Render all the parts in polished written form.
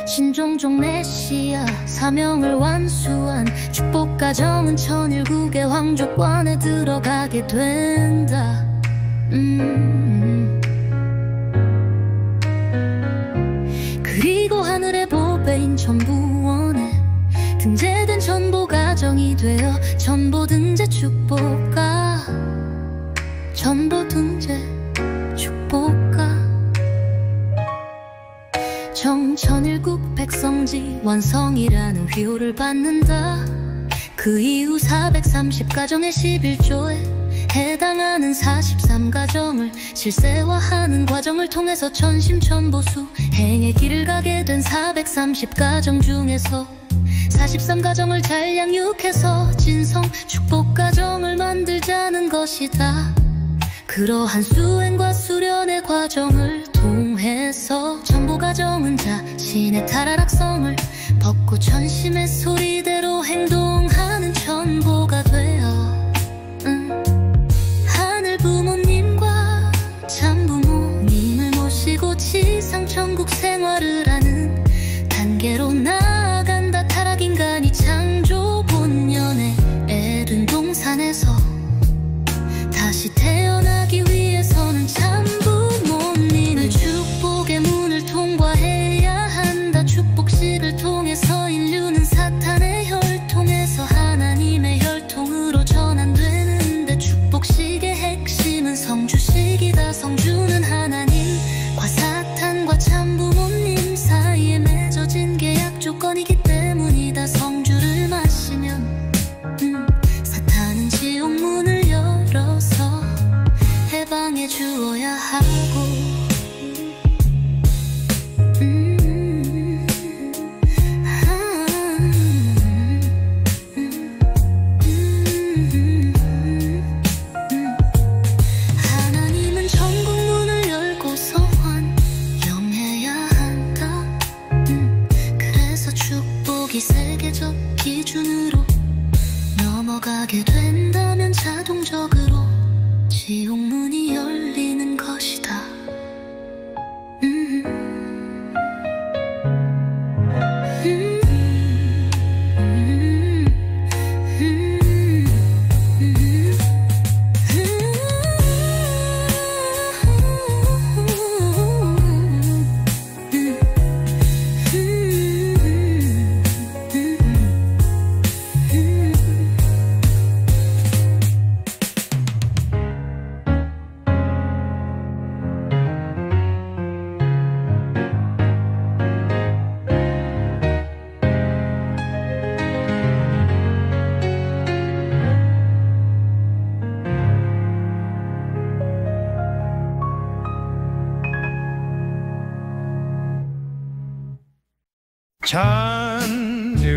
신종종 메시아 사명을 완수한 축복 가정은 천일국의 왕족관에 들어가게 된다. 그리고 하늘의 보배인 전부원에 등재된 전보 가정이 되어 전보 등재 축복가, 전보 등재 축복가. 정천일국 백성지 완성이라는 휘호를 받는다. 그 이후 430가정의 11조에 해당하는 43가정을 실세화하는 과정을 통해서 천심천보수 행의 길을 가게 된 430가정 중에서 43가정을 잘 양육해서 진성 축복가정을 만들자는 것이다. 그러한 수행과 수련의 과정을 통해서 전보가정은 자신의 타락성을 벗고 천심의 소리대로 행동하는 전보가 되어 하늘 부모님과 참부모님을 모시고 지상천국 생활을 하는 단계로 나아간다. 타락인간이 창조 본연의 에덴 동산에서 다시 태어나기 위해서는 참부모님을 축복의 문을 통과해야 한다. 축복식을 통해서 인류는 사탄의 혈통에서 하나님의 혈통으로 전환되는데, 축복식의 핵심은 성주식이다. 성주는 하나님과 사탄과 참부모님 사이에 맺어진 계약 조건이기 때문이다. 성주를 마시면 사탄은 지옥 문을 열어서 해방해 주어야 하고, 하나님은 천국 문을 열고서 환영해야 한다. 그래서 축복이 세계적 기준으로 넘어가게 된다면 자동적으로 지옥 문이 열리는 것이다.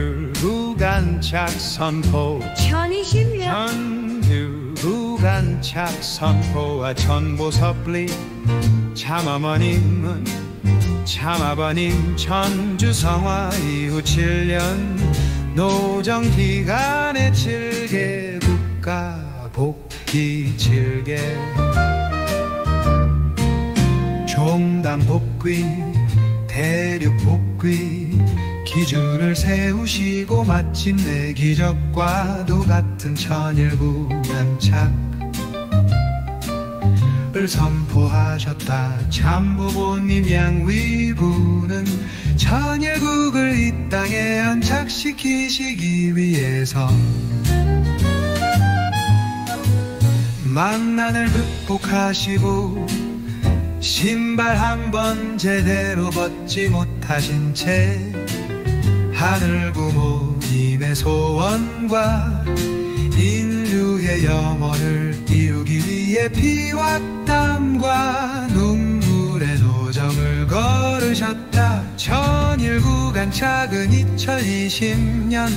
천율구간착 선포, 천율구간착 선포와 전보섭리. 참어머님은 참아버님 천주성화 이후 7년 노정기간의 7개 국가 복귀 7개 종단 복귀 대륙 복귀 기준을 세우시고 마침내 기적과도 같은 천일구간착을 선포하셨다. 참부모님 양위부는 천일국을 이 땅에 안착시키시기 위해서 만난을 극복하시고 신발 한 번 제대로 벗지 못하신 채 하늘 부모님의 소원과 인류의 영혼을 이루기 위해 피와 땀과 눈물의 도정을 걸으셨다. 천일구간착은 2020년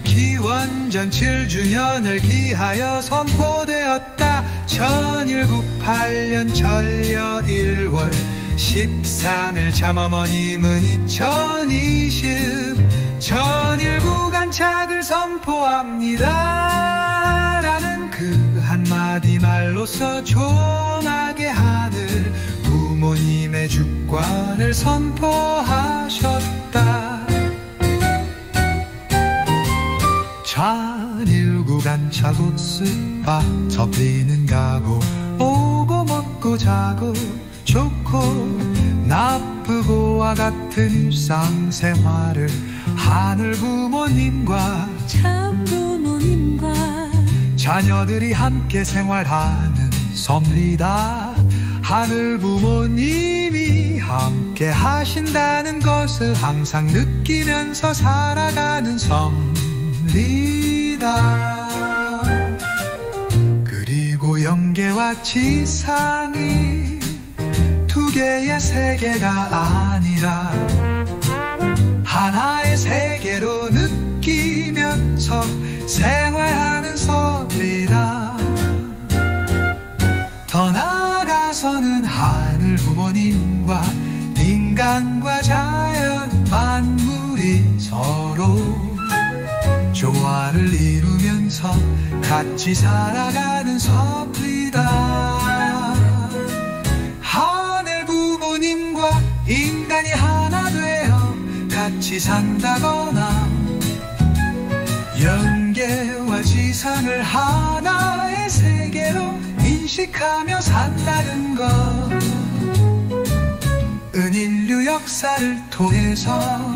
기원전 7주년을 기하여 선포되었다. 천일국 8년 천려 1월 13일 참어머님은 2020 천일구간착을 선포합니다 라는 그 한마디 말로써 존하게 하늘 부모님의 주권을 선포하셨다. 차고 쓰바 접리는 가고 오고 먹고 자고 좋고 나쁘고와 같은 일상생활을 하늘 부모님과 참 부모님과 자녀들이 함께 생활하는 섭니다. 하늘 부모님이 함께 하신다는 것을 항상 느끼면서 살아가는 섭니다. 그리고 영계와 지상이 두 개의 세계가 아니라 하나의 세계로 느끼면서 생활하는 섭니다. 더 나아가서는 하늘 부모님과 인간과 자연 만물이 서로 조화를 이루면서 같이 살아가는 섭니다. 하늘 부모님과 인간이 하나 되어 같이 산다거나 영계와 지상을 하나의 세계로 인식하며 산다는 것, 은인류 역사를 통해서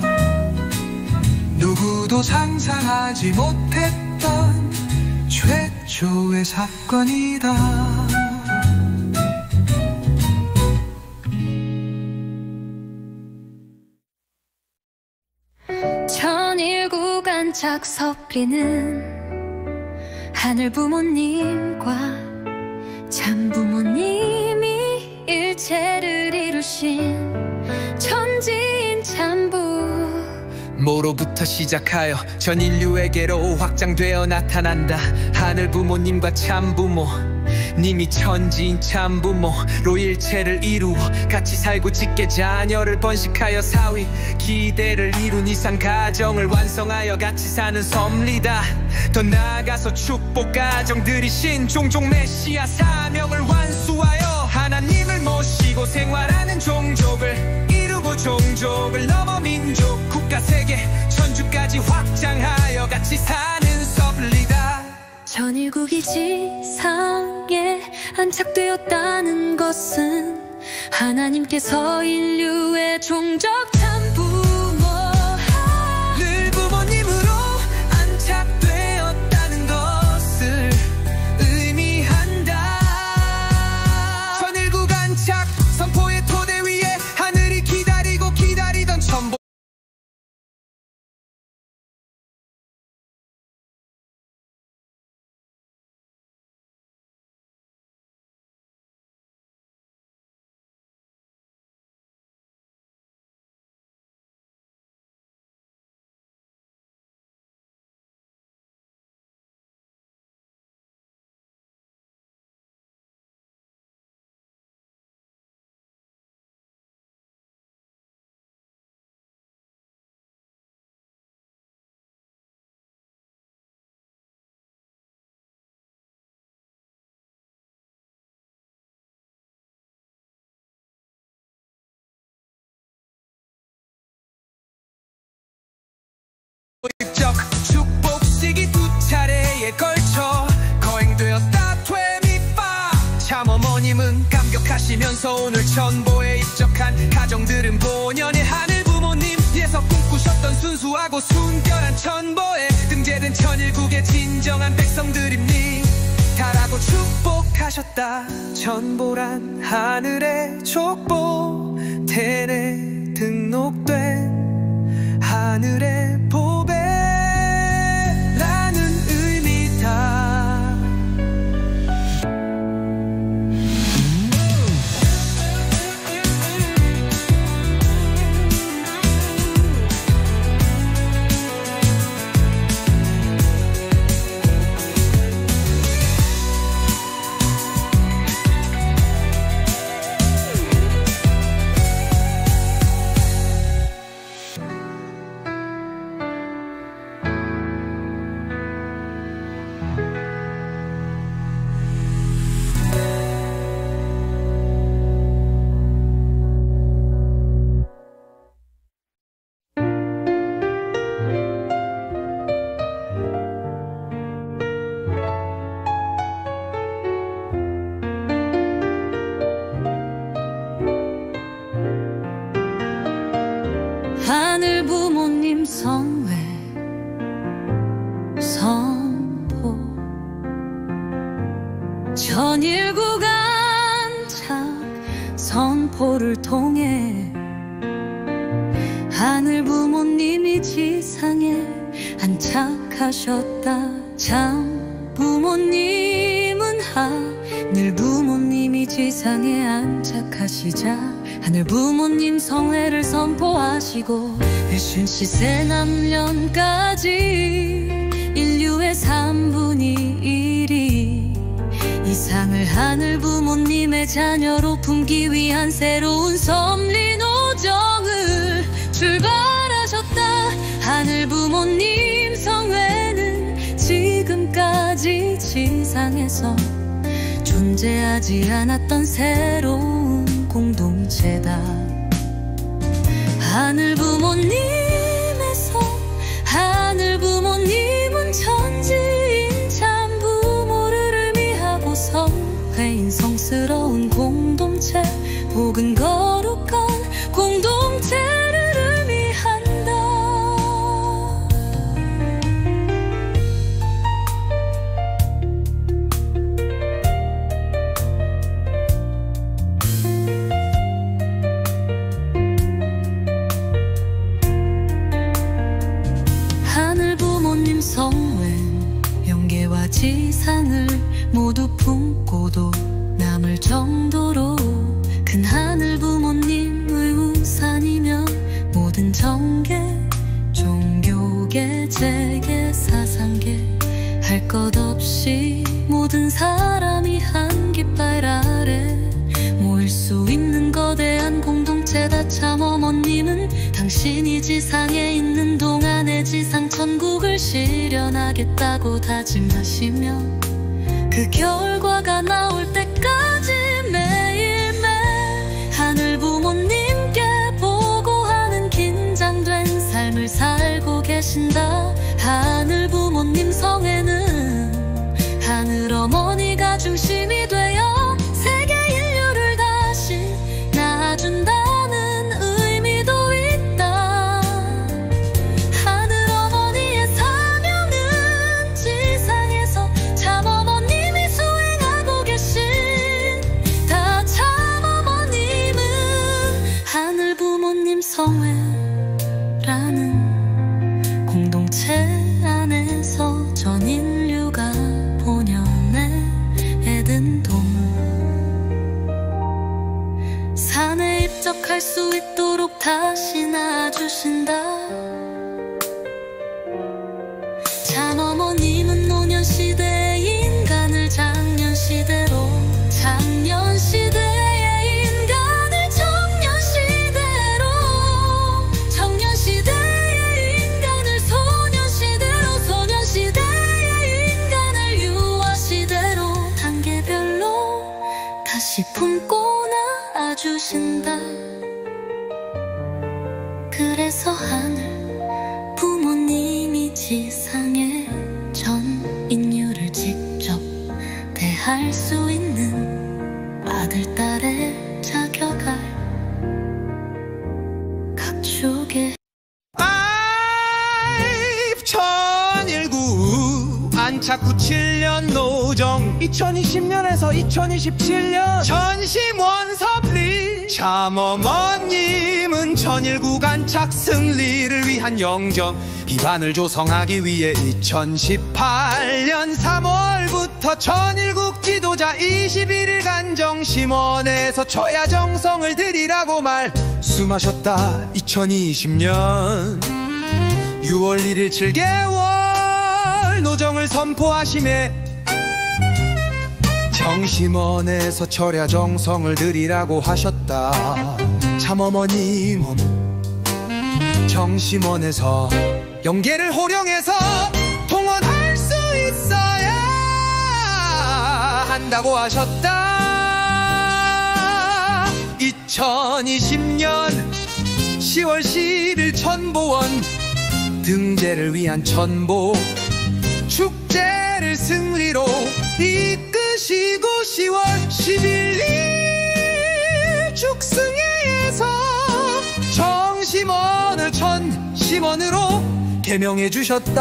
누구도 상상하지 못했던 최초의 사건이다. 천일구 간짝 섭리는 하늘 부모님과 참 부모님이 일체를 이루신 천지인 참부 뭐로부터 시작하여 전 인류에게로 확장되어 나타난다. 하늘 부모님과 참부모 님이 천지인 참부모로 일체를 이루어 같이 살고 짙게 자녀를 번식하여 사위 기대를 이룬 이상 가정을 완성하여 같이 사는 섭리다. 더 나아가서 축복 가정들이신 종족 메시아 사명을 완수하여 하나님을 모시고 생활하는 종족을 이루고 종족을 넘어 민족 국가 세계 천주까지 확장하여 같이 사는 섭리다. 천일국이 지상에 안착되었다는 것은 하나님께서 인류의 종족 참부모 늘 부모님으로 안착되었다는 것을 의미한다. 천일국 안착 선포의 토대 위에 하늘이 기다리던 천보 축복식이 두 차례에 걸쳐 거행되었다. 퇴미파 참어머님은 감격하시면서 오늘 천보에 입적한 가정들은 본연의 하늘 부모님께서 꿈꾸셨던 순수하고 순결한 천보에 등재된 천일국의 진정한 백성들입니 다라고 축복하셨다. 천보란 하늘의 족보 텐에 등록된 하늘의 보배라는 의미다. 하늘 부모님 성회 선포 전일국 안착 선포를 통해 하늘 부모님이 지상에 안착하셨다. 참 부모님은 하늘 부모님이 지상에 안착하시자 하늘 부모님 성회를 선포하시고 일신시세 남년까지 인류의 3분의 1이 이상을 하늘 부모님의 자녀로 품기 위한 새로운 섭리 노정을 출발하셨다. 하늘 부모님 성회는 지금까지 지상에서 존재하지 않았던 새로운 공동체다. 하늘 부모님에서 하늘 부모님은 천지인 참 부모를 의미하고 성회인 성스러운 공동체 혹은 거룩한 공동체를 의미한다. 하늘 부모님 성회는 영계와 지상을 모두 품고도 남을 정도로 큰 하늘 부모님의 우산이면 모든 정계, 종교계, 재계, 사상계 할 것 없이 모든 사람이 한 깃발 아래 모일 수 있는 거대한 공동체다. 참 어머님은 당신이 지상에 있는 동안에 지상 천국을 실현하겠다고 다짐하시며 그 결과가 나올 때까지 매일매일 하늘 부모님께 보고하는 긴장된 삶을 살고 계신다. 하늘 부모님 성회는 하늘 어머니가 중심이 되어 세계 인류를 다시 낳아준다는 의미도 있다. 하늘 어머니의 사명은 지상에서 참 어머님이 수행하고 계신 다 참 어머님은 하늘 부모님 성회라는 공동체 안에서 전 인류가 본연의 에덴동 산에 입적할 수 있도록 다시 낳아주신다. 참 어머님은 노년시대의 인간을 작년시대로 작년시대의 인간을 청년시대로 청년시대의 인간을 소년시대로 소년시대의 인간을 유아시대로 단계별로 다시 품고 낳아주신다. 그래서 하늘 부모님이 지상에 전 인류를 직접 대할 수 있는 아들, 딸의 자격을 갖추게 천일구 안착 97년 노정 2020년에서 2027년 전심원 섭리 참 어머님은 천일구 안착 승리를 위한 영정 기반을 조성하기 위해 2018년 3월부터 천일국 지도자 21일간 정심원에서 초야 정성을 드리라고 말씀하셨다. 2020년 6월 1일 7개월 노정을 선포하심에 정심원에서 철야 정성을 드리라고 하셨다. 참 어머님은 정심원에서 영계를 호령해서 통원할 수 있어야 한다고 하셨다. 2020년 10월 10일 천보원 등재를 위한 천보 축제를 승리로 이끄시고 10월 11일 죽승회에서 천심원을 천심원으로 개명해 주셨다.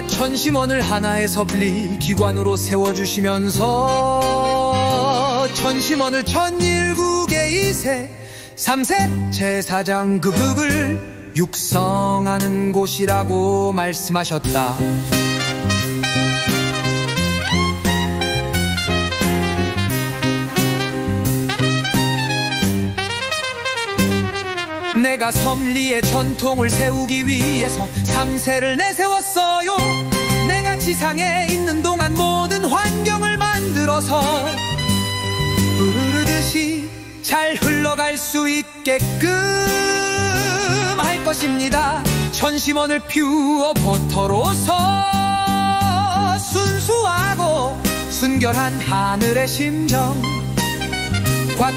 천심원을 하나의 섭리 기관으로 세워주시면서 천심원을 천일국의 이세 3세 제사장급을 육성하는 곳이라고 말씀하셨다. 내가 섭리의 전통을 세우기 위해서 3세를 내세웠어요. 내가 지상에 있는 동안 모든 환경을 만들어서 흐르듯이 잘 흘러갈 수 있게끔 할 것입니다. 천심원을 퓨어 버터로서 순수하고 순결한 하늘의 심정과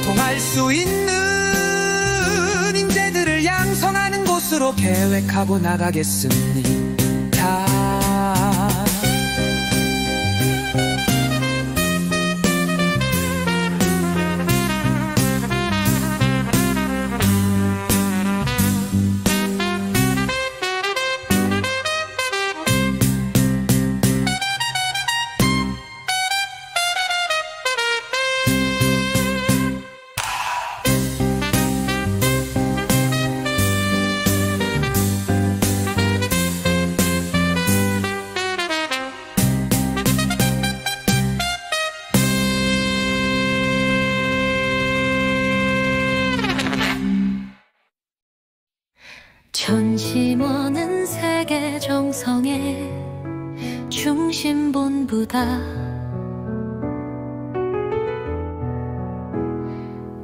통할 수 있는 인재들을 양성하는 곳으로 계획하고 나가겠습니다. 천심원은 세계 정성의 중심본부다.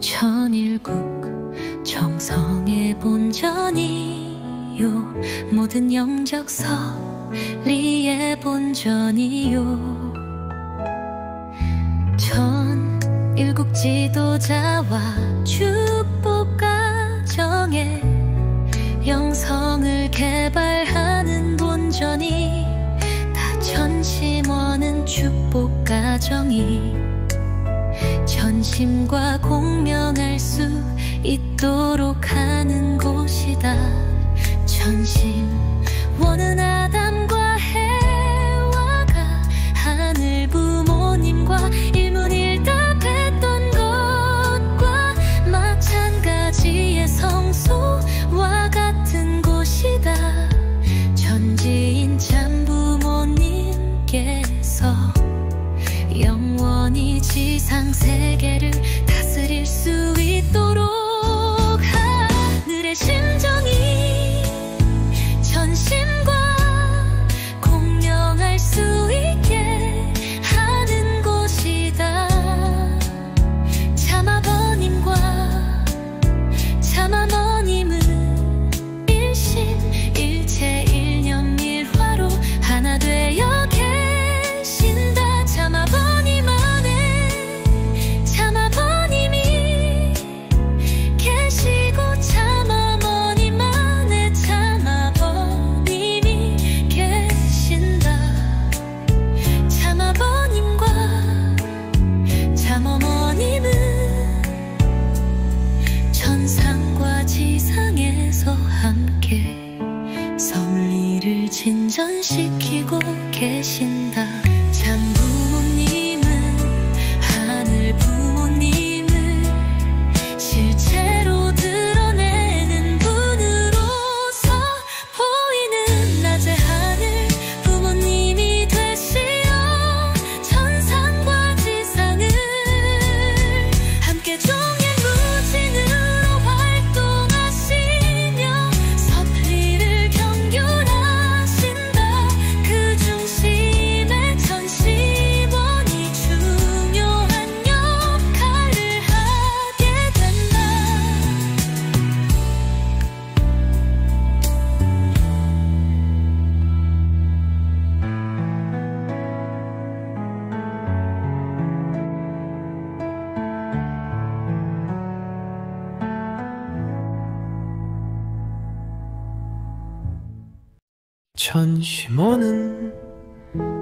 천일국 정성의 본전이요, 모든 영적 섭리의 본전이요. 천일국 지도자와 축복 가정의 영성을 개발하는 본전이 다 천심원은 축복 가정이 전심과 공명할 수 있도록 하는 곳이다. 천심원은 아담과 해와가 하늘 부모님과 일문일답했던 것과 마찬가지의 성소와 같은 곳이다. 천지인 참부모님께서 영원히 지상 세계를 다스릴 수 있도록 하늘의 심정이 전심과 공명할 수 있게 하는 곳이다. 참아버님과 참아버님은 일체 일념일화로 하나 되어 계신다. 참아버님 안에 참아버님이 계시고 참아버님 안에 참아버님이 계신다. 참아버님과 참어머님은 천상과 지상에서 함께 섭리를 진전시키고 계신다. 참부모님은 하늘 부모님을 실제로 드러내는 분으로서 보이는 낮의 하늘 부모님이 되시어 천상과 지상을 함께 종일 무진으로 활동하시며 섭리를 경륜하신다. 그 중심에 천심원이 중요한 역할을 하게 된다. 천심원은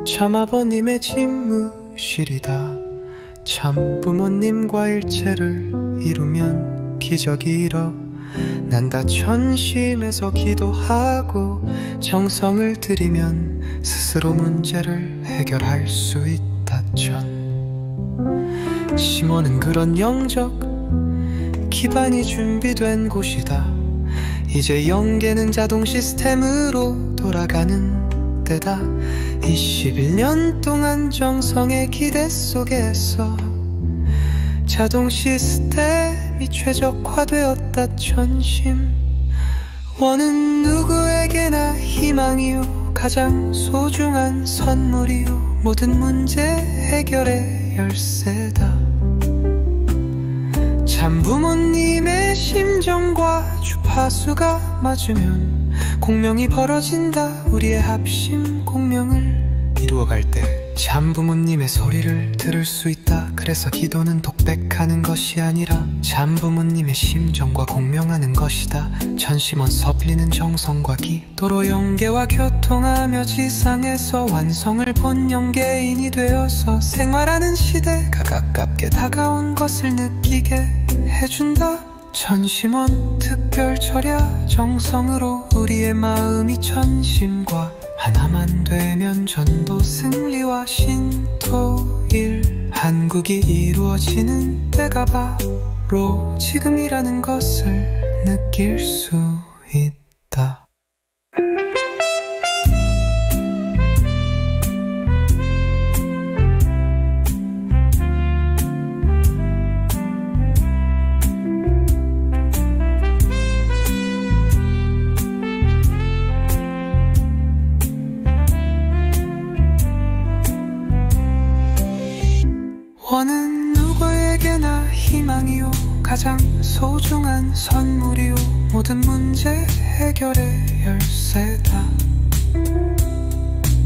참아버님의 집무실이다. 참부모님과 일체를 이루면 기적이 일어나는 난 다 전심에서 기도하고 정성을 들이면 스스로 문제를 해결할 수 있다. 전심원은 그런 영적 기반이 준비된 곳이다. 이제 연계는 자동 시스템으로 돌아가는 때다. 21년 동안 정성의 기대 속에서 자동 시스템이 최적화되었다. 전심원은 누구에게나 희망이요 가장 소중한 선물이요 모든 문제 해결의 열쇠다. 참부모님의 심정과 주파수가 맞으면 공명이 벌어진다. 우리의 합심 공명을 이루어갈 때 참부모님의 소리를 들을 수 있다. 그래서 기도는 독백하는 것이 아니라 참부모님의 심정과 공명하는 것이다. 전심원 섭리는 정성과 기도로 연계와 교통하며 지상에서 완성을 본 영계인이 되어서 생활하는 시대가 가깝게 다가온 것을 느끼게 해준다. 전심원 특별철야 정성으로 우리의 마음이 전심과 하나만 되면 전도 승리와 신토일 한국이 이루어지는 때가 바로 지금이라는 것을 느낄 수 있다. 원은 누구에게나 희망이요 가장 소중한 선물이요 모든 문제 해결의 열쇠다.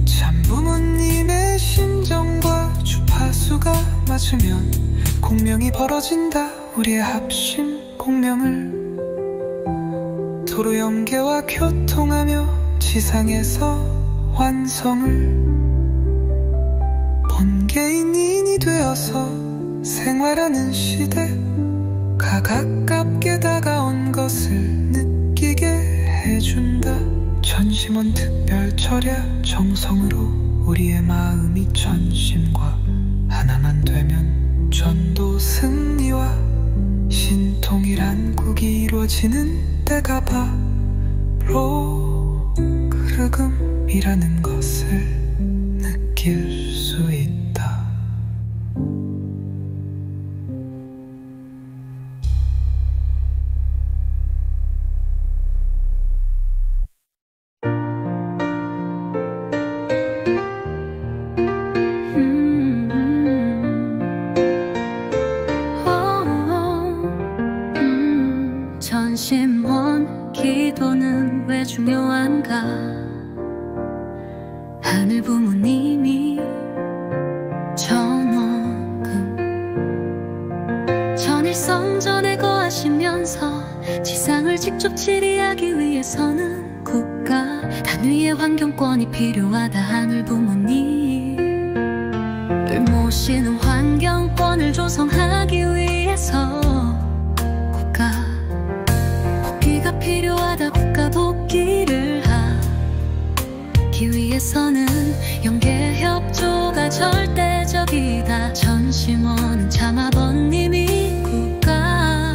참부모님의 심정과 주파수가 맞으면 공명이 벌어진다. 우리의 합심 공명을 도로 연계와 교통하며 지상에서 완성을 본개인이 되어서 생활하는 시대가 가깝게 다가온 것을 느끼게 해준다. 전심원 특별철야 정성으로 우리의 마음이 전심과 하나만 되면 전도 승리와 신통일한 국이 이루어지는 때가 바로 그르금이라는 것을 느낄 수 있다. 전심원 기도는 왜 중요한가? 하늘 부모님이 전원금 전일성전에 거하시면서 지상을 직접 치리하기 위해서는 국가 단위의 환경권이 필요하다. 하늘 부모님을 모시는 환경권을 조성하기 위해서 국가 복귀가 필요하다. 국가 복귀를 하기 위해서는 연계 협조가 절대적이다. 전심원은 참 아버님이 국가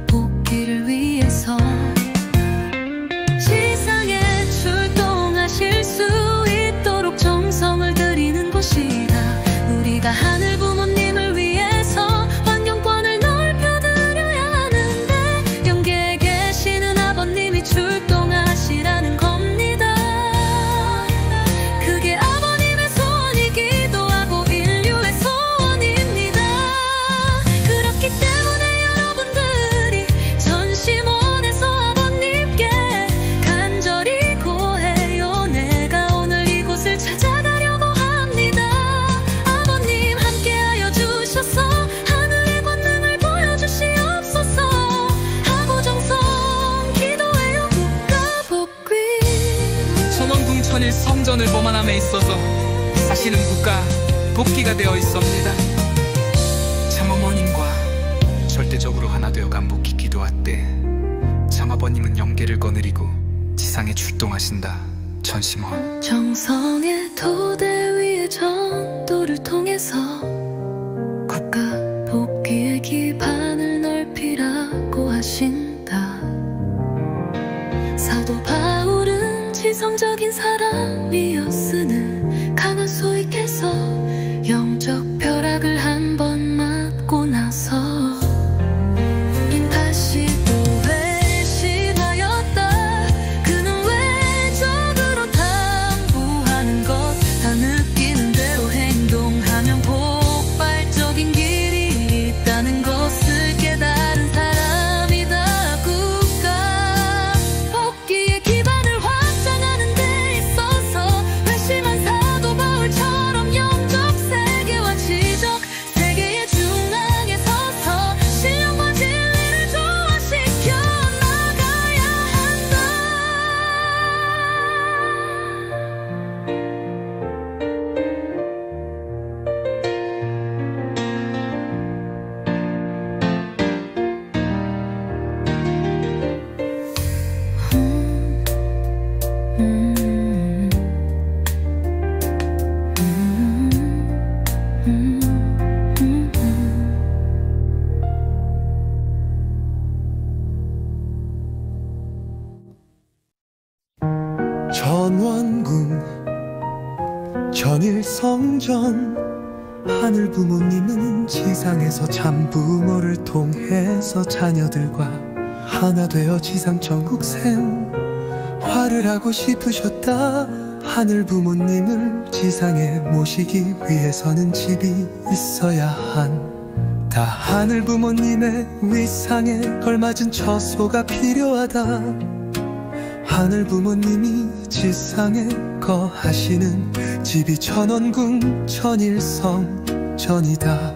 복귀를 위해서 지상에 출동하실 수 있도록 정성을 들이는 곳이다. 우리가 하늘 부모님을 위해서 환경권을 넓혀드려야 하는데 연계에 계시는 아버님이 출동하시라는 겁니다. 그게 아버님의 소원이기도 하고 인류의 소원입니다. 그렇기 때문에 여러분들이 전심원에서 아버님께 간절히 고해요. 내가 오늘 이곳을 찾아가려고 합니다. 아버님 함께하여 주셔서 하늘의 권능을 보여주시옵소서 하고 정성 기도해요. 국가 복귀 천원궁 천일 성전을 범안함에 있어서 사실은 국가 복귀가 되어 있습니다. 참어머님과 절대적으로 하나 되어 간복히 기도할 때 아버님은 영계를 거느리고 지상에 출동하신다. 전심원. 정성의 토대 위에 전도를 통해서 국가 복귀의 기반을 넓히라고 하신다. 사도 바울은 지성적인 사람이었으는 강한 소익에서 영적 벼락을 한 번 맞고 나서 다시 또 배신하였다. 그는 외적으로 탐구하는 것 다 느끼는 대로 행동하면 폭발적인 길이 있다는 것을 깨달은 사람이다. 국가 복귀의 기반을 확장하는 데 있어서 회심한 사도 바울처럼 영적 세계와 지적 세계의 중앙에 서서 신령과 진리를 조화시켜 나가야 한다. 전원궁 전일성전 하늘 부모님은 지상에서 참부모를 통해서 자녀들과 하나 되어 지상 전국 생활을 하고 싶으셨다. 하늘 부모님을 지상에 모시기 위해서는 집이 있어야 한다. 하늘 부모님의 위상에 걸맞은 처소가 필요하다. 하늘 부모님이 지상에 거하시는 집이 전원궁 전일성전이다.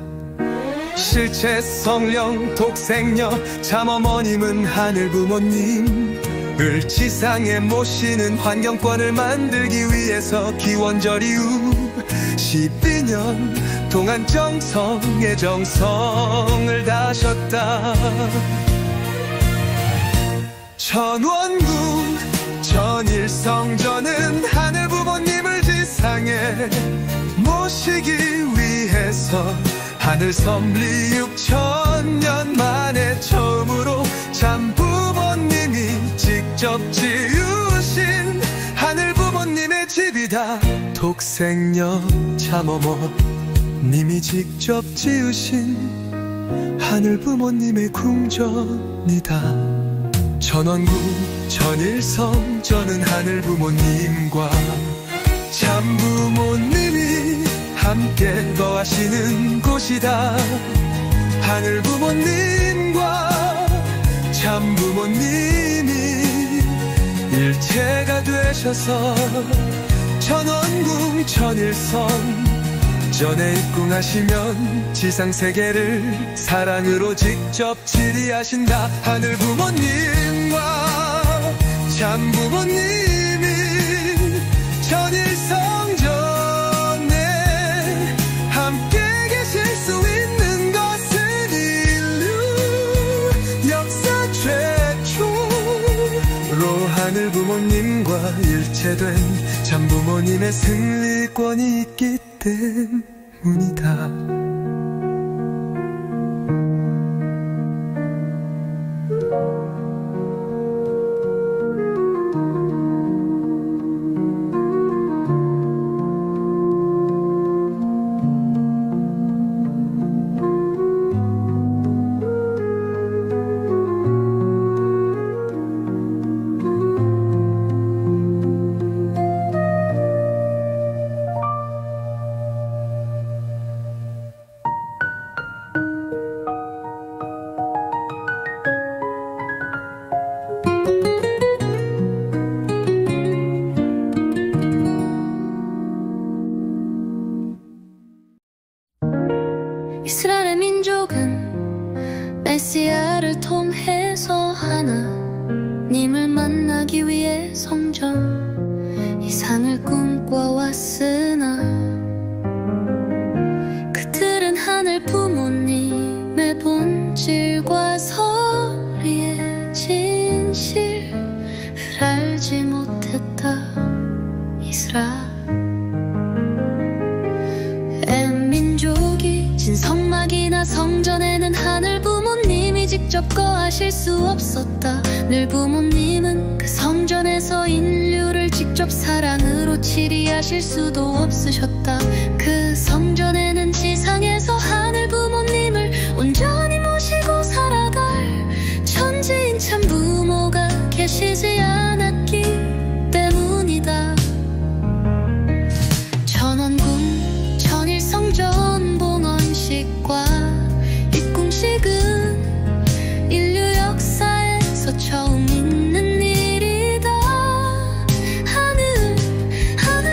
실체 성령 독생녀 참어머님은 하늘 부모님을 지상에 모시는 환경권을 만들기 위해서 기원절이 후 12년 동안 정성에 정성을 다하셨다. 전원궁 전일성전은 하늘 부모님을 지상에 모시기 위해서 하늘 섭리 6천년 만에 처음으로 참부모님이 직접 지으신 하늘 부모님의 집이다. 독생녀 참어머님이 직접 지으신 하늘 부모님의 궁전이다. 전원궁 전일성전은 하늘 부모님과 참부모님이 함께 거하시는 곳이다. 하늘 부모님과 참부모님이 일체가 되셔서 전원궁 전일성전에 입궁하시면 지상세계를 사랑으로 직접 지리하신다. 하늘 부모님과 참부모님이 전일성전에 함께 계실 수 있는 것은 인류 역사 최초로 하늘 부모님과 일체된 참부모님의 승리권이 있기 때문이다. 이스라엘 민족은 메시아를 통해서 하나님을 만나기 위해 성전 이상을 꿈꿔왔으나 그들은 하늘 부모님의 본질과 선리의 진실 치리하실 수 없었다. 늘 부모님은 그 성전에서 인류를 직접 사랑으로 치리하실 수도 없으셨다. 그 성전에는 지상에서 하늘 부모님을 온전히 모시고 살아갈 천지인 참 부모가 계시지 않았기 때문이다. 천원궁 천일성전 봉헌식과 입궁식은 인류 역사에서 처음 있는 일이다. 하늘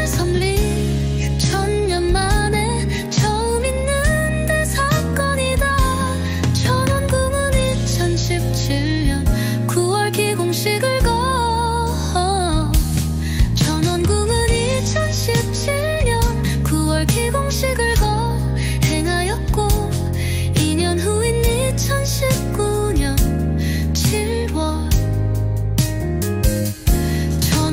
섭리 6000년 만에 처음 있는 대사건이다. 천원궁은 2017년 9월 기공식을 천원궁은 2017년 9월 기공식을 행하였고 2년 후인 2019년 7월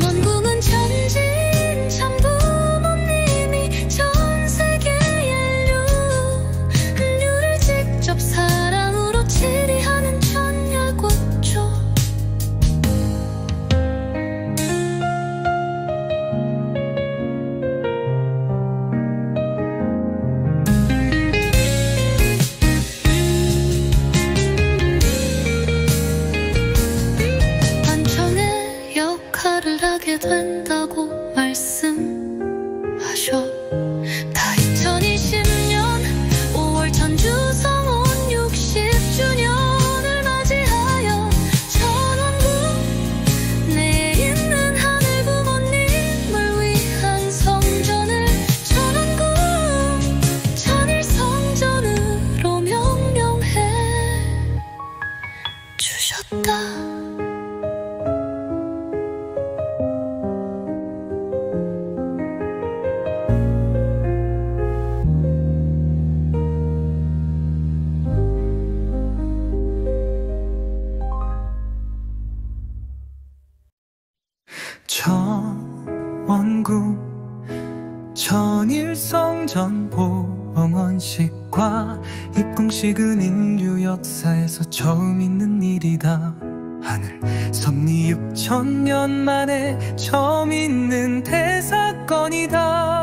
천원궁은 천지인 참 부모님이 전세계 인류를 직접 사랑으로 치리하는 천열꽃조. 반청의 역할을 하게 된다고 말씀하셔. 다 2020년 5월 천주성원 60주년을 맞이하여 천원궁 내에 있는 하늘 부모님을 위한 성전을 천원궁 천일성전으로 명명해 주셨다. 천원궁 천일성전 봉헌식과 입궁식은 인류 역사에서 처음 있는 일이다. 하늘 섭리 6000년 만에 처음 있는 대사건이다.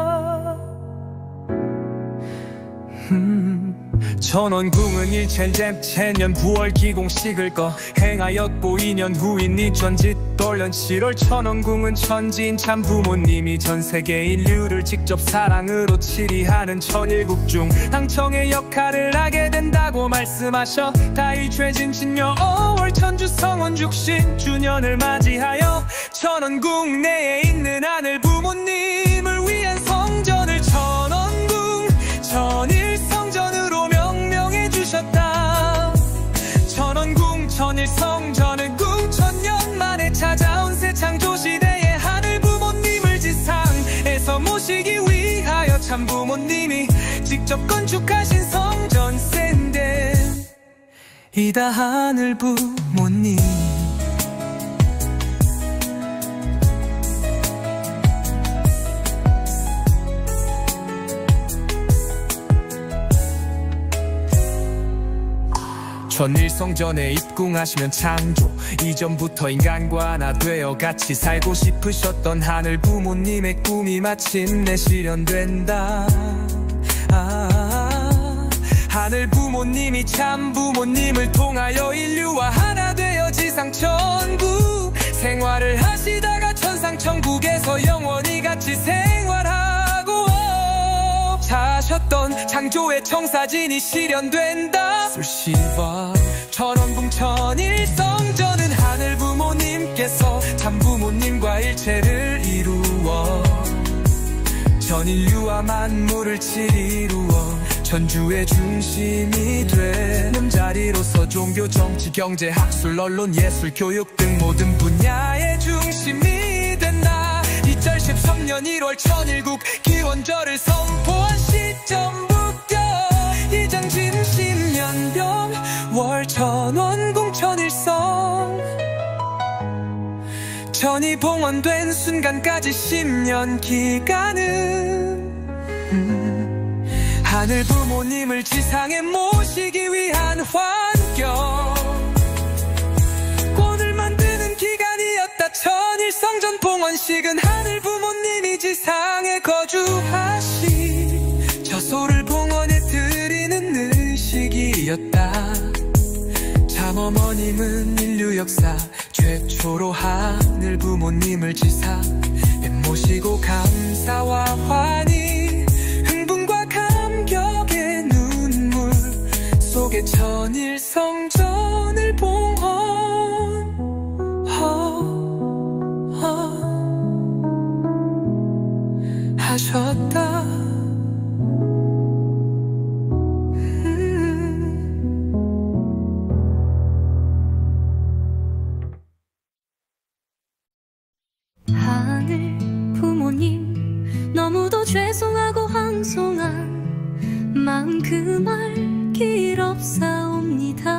천원궁은 2017년 9월 기공식을 행하였고 2년 후인 2018년 7월 천원궁은 천지인 참 부모님이 전세계 인류를 직접 사랑으로 치리하는 천일국 중 당청의 역할을 하게 된다고 말씀하셔. 다 잊혀진 진여 5월 천주성원 60주년을 맞이하여 천원궁 내에 있는 하늘 부모님을 위한 성전을 천원궁 천일성전으로 명명해 주셨다. 천원궁 천일성전은 궁천년 만에 찾아온 새 창조시대의 하늘 부모님을 지상에서 모시기 위하여 참 부모님이 직접 건축하신 성전세인데 이다 하늘 부모님. 천일성전에 입궁하시면 창조 이전부터 인간과 하나 되어 같이 살고 싶으셨던 하늘 부모님의 꿈이 마침내 실현된다. 하늘 부모님이 참 부모님을 통하여 인류와 하나 되어 지상 천국 생활을 하시다가 천상 천국에서 영원히 같이 생활하고 사셨던 창조의 청사진이 실현된다. 술시와 천원궁 천일성전은 하늘 부모님께서 참 부모님과 일체를 이루어 전인류와 만물을 치리루어 전주의 중심이 되는 자리로서 종교, 정치, 경제, 학술, 언론, 예술, 교육 등 모든 분야의 중심이 된다. 2013년 1월 천일국 기원절을 선포한 시점부터 이장진 10년병 월 천원궁 천일성 전이 봉헌된 순간까지 10년 기간은 하늘 부모님을 지상에 모시기 위한 환경 봉헌식은 하늘 부모님이 지상에 거주하시 저소를 봉헌해 드리는 의식이었다. 참어머님은 인류 역사 최초로 하늘 부모님을 지사 모시고 감사와 환희 흥분과 감격의 눈물 속에 천일성전을 봉헌하셨다. 하늘 부모님 너무도 죄송하고 황송한 마음 그 말 길없사옵니다.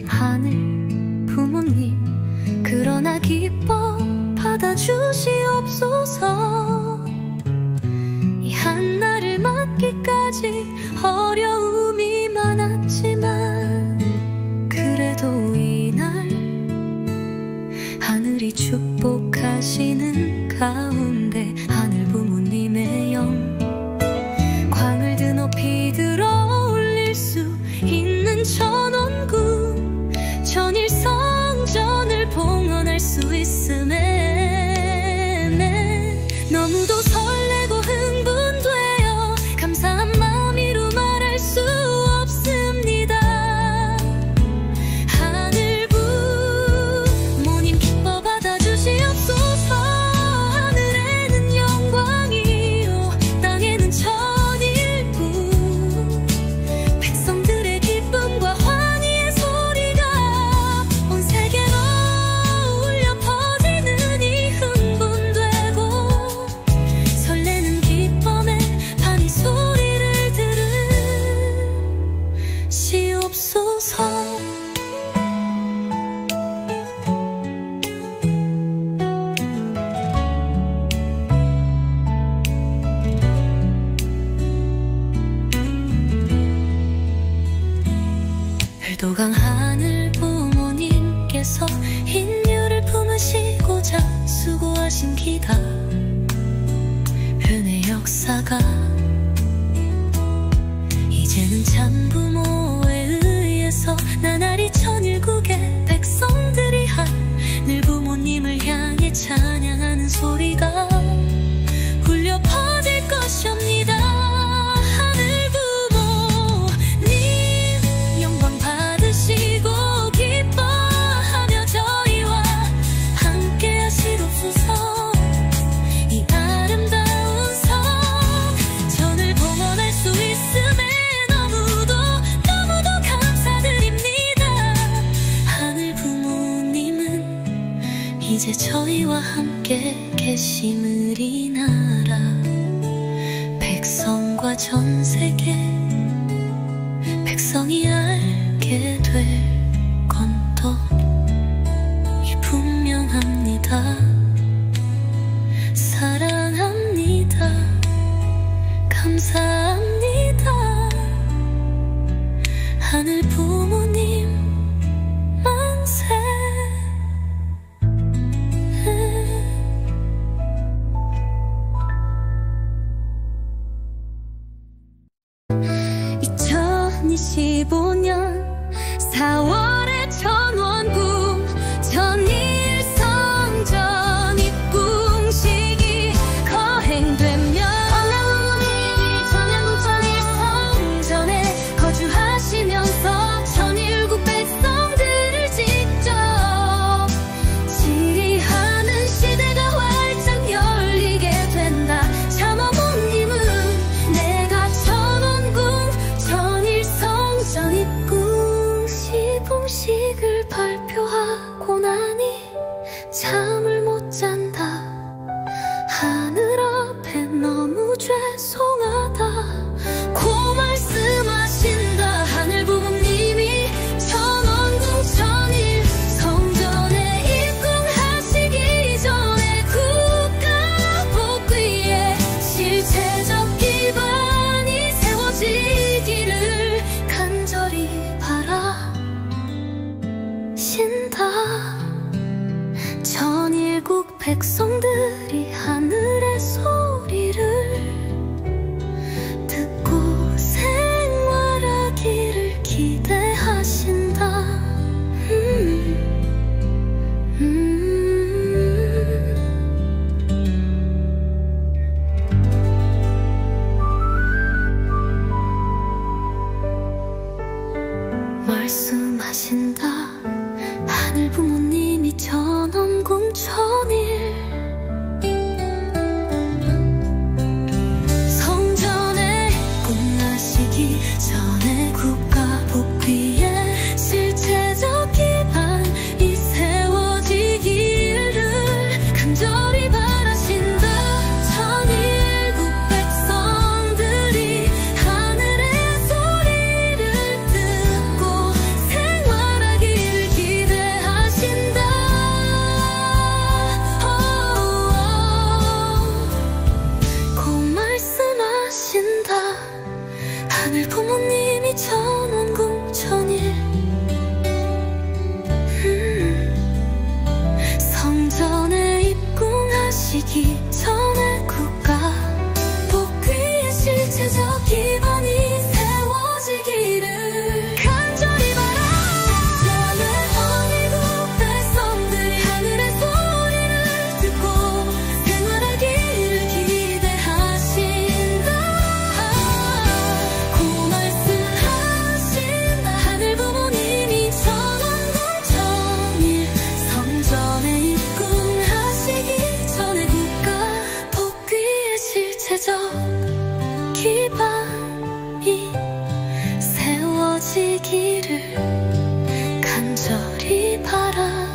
하늘 부모님 그러나 기뻐 받아주시옵소서. 이 한날을 맞기까지 어려움이 많았지만 그래도 이날 하늘이 축복하시는 가운데 하늘 부모님의 영광을 드높이 들어 올릴 수 있는 천원궁 천일성전을 봉헌할 수 있음에 너무도 설레고 흥분되어 감사한 마음으로 말할 수 없습니다. 하늘 부모님 기뻐 받아주시옵소서. 하늘에는 영광이요 땅에는 천일궁 백성들의 기쁨과 환희의 소리가 온 세계로 울려 퍼지느니 흥분되고 설레는 기쁨에 밤이 소리를 들으시옵소서. 을도강 하늘 부모님께서 인류를 품으시고자 수고하신 기다 은혜 역사가 이제는 참부모에 의해서 나날이 천일국의 백성들이 하늘 부모님을 향해 찬양하는 소리가 울려 퍼질 것이옵니다. 하늘 부모님 영광 받으시고 기뻐하며 저희와 함께 하시옵소서. 이 아름다운 성전을 봉헌할 수 있음에 너무도 감사드립니다. 하늘 부모님은 이제 저희와 함께 계심을 이 나라 백성과 전 세계 백성이 알게 될 건도 분명합니다. 사랑합니다. 감사합니다. 하늘 부모님 만세. (2025년 4월의 천원궁 천일성전) 백성들이 하늘의 소리를 듣고 생활하기를 기대하신다. 말씀하신다. 하늘 부모님이 천원궁천일 성전에 입궁하시기 전에 국가 복귀에 실체적 기반이 세워지기를 간절히 바라신다. 천일국 백성들이 하늘의 소리를 듣고 생활하기를 기대하신다. 고 말씀하신다. 하늘 부모님이 천원궁천일 성전에 입궁하시기 전에 국가 복귀의 실체적 기반이 세워지기를 간절히 바라. 전에 황희국 백성들이 하늘의 소리를 듣고 생활하기를 기대하신다. 고 말씀하신다. 하늘 부모님이 천원궁천일 성전에 입궁하시기 전에 국가 복귀의 실체적 기반이 세워지기를 간절히 바라신다.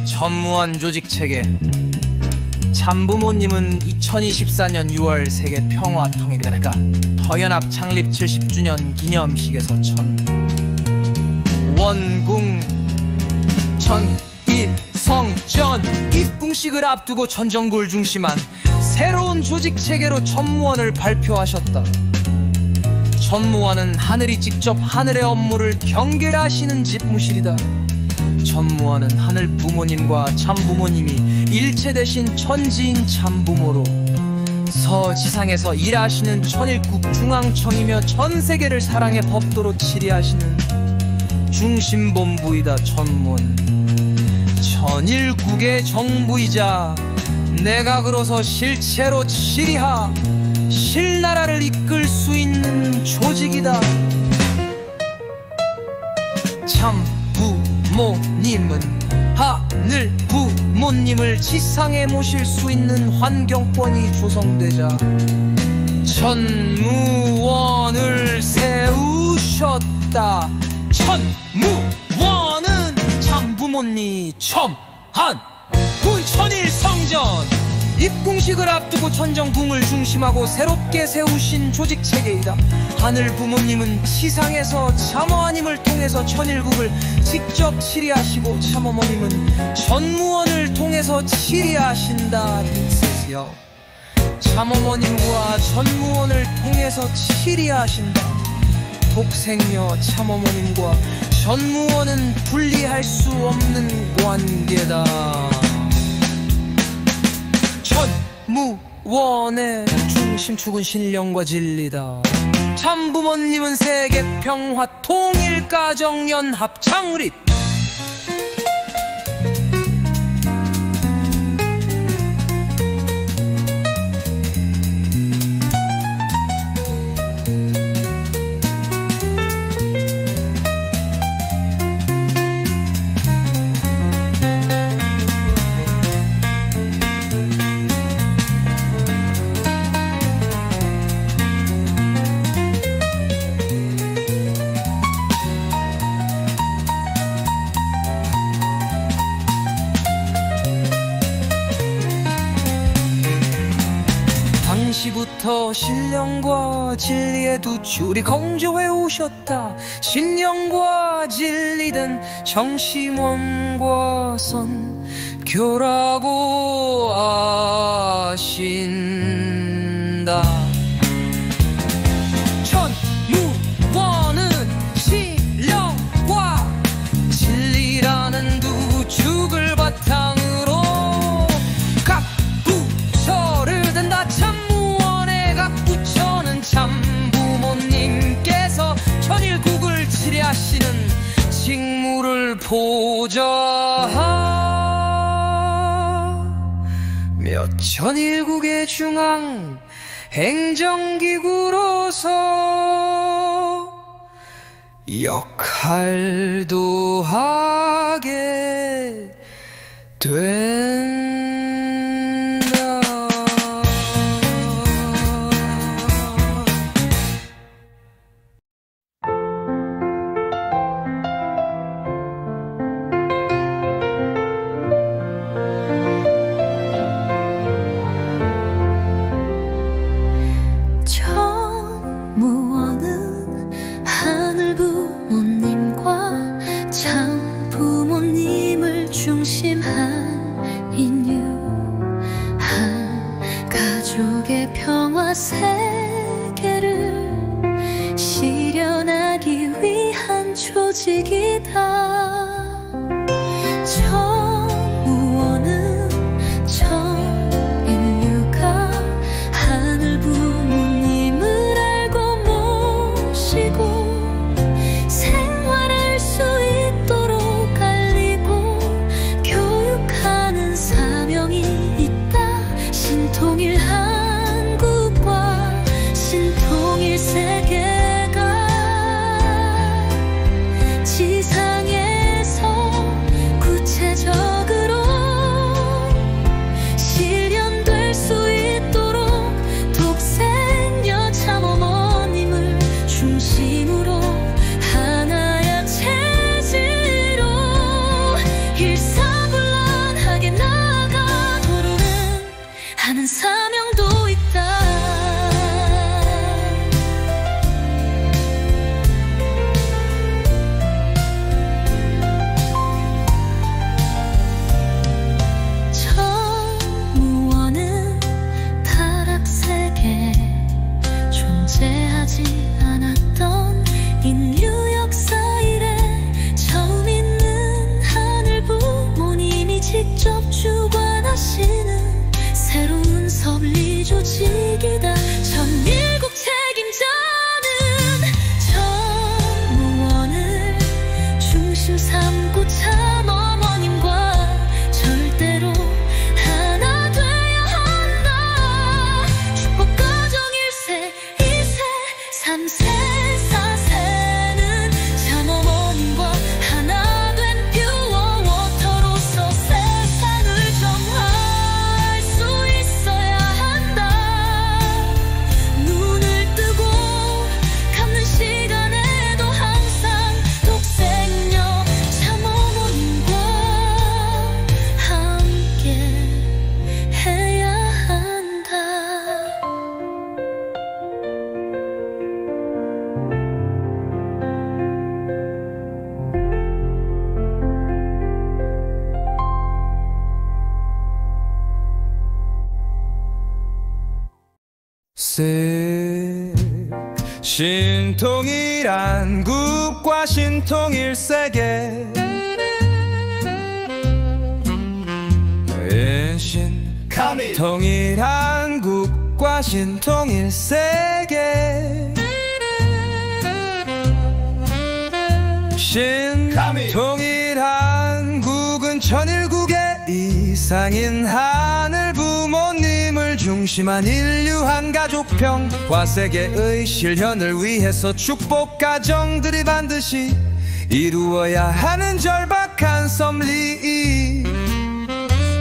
천무원 조직체계. 참부모님은 2024년 6월 세계 평화통일가 허연합 창립 70주년 기념식에서 천원궁 천일성전 입궁식을 앞두고 천정구를 중심한 새로운 조직체계로 천무원을 발표하셨다. 천무원은 하늘이 직접 하늘의 업무를 경계하시는 집무실이다. 천무원은 하늘 부모님과 참부모님이 일체되신 천지인 참부모로 서지상에서 일하시는 천일국 중앙청이며 전세계를 사랑의 법도로 치리하시는 중심본부이다. 천무원 천일국의 정부이자 내각으로서 실체로 치리하 실나라를 이끌 수 있는 조직이다. 참부모님은 하늘 부모님을 지상에 모실 수 있는 환경권이 조성되자 천무원을 세우셨다. 천무원은 참부모님 첨한 군천일성전 입궁식을 앞두고 천정궁을 중심하고 새롭게 세우신 조직체계이다. 하늘 부모님은 지상에서 참어아님을 통해서 천일국을 직접 치리하시고 참어머님은 천무원을 통해서 치리하신다. 뜻이요. 참어머님과 천무원을 통해서 치리하신다. 독생녀 참어머님과 천무원은 분리할 수 없는 관계다. 천무원의 중심축은 신령과 진리다. 참부모님은 세계 평화 통일 가정 연합 창립 신령과 진리의 두 줄이 공조해 오셨다. 신령과 진리든 정심원과 선교라고 하신다. 천무원은 신령과 진리라는 두 죽을 바탕으로 각 부처를 든다. 참무원의 각 부처는 참부모님께서 천일국을 치례하시는 직무를 보좌하며 천일국의 중앙 행정기구로서 역할도 하게 된다. 무언은 하늘 부모님과 참 부모님을 중심한 인류, 한 가족의 평화 세계를 실현하기 위한 조직이다. 무언은 전 인류가 하늘 부모님을 알고 모시고 생활할 수 있도록 알리고 교육하는 사명이 있다. 신통일 한국과 신통일 세계가 지상에서 구체적으로 실현될 수 있도록 독생녀 참어머님을 중심으로 하나의 체질로 일사불란하게 나아가도록은 하는 사명도 있다. 천무원은 타락세계에 존재하지 않았던 인류 역사 이래 처음 있는 하늘 부모님이 직접 주관하시는 새로운 섭리 조직이다. 천일국 책임자는 천무원을 중심 삼고 참어머님과 절대로 하나 돼야 한다. 축복가정 1세, 2세, 3세, 4세는 참어머님과 하나 된 퓨어 워터로서 세상을 정화할 수 있어야 한다. 눈을 뜨고 감는 시간에도 항상 독생녀 참어머님과 함께 해야 한다. 신통일 한국과 신통일 세계 신통일 한국과 신통일 세계 신통일 한국은 천일국의 이상인 하늘 부모님을 중심한 인류 한 가족 평화 세계의 실현을 위해서 축복 가정들이 반드시 이루어야 하는 절박한 섭리.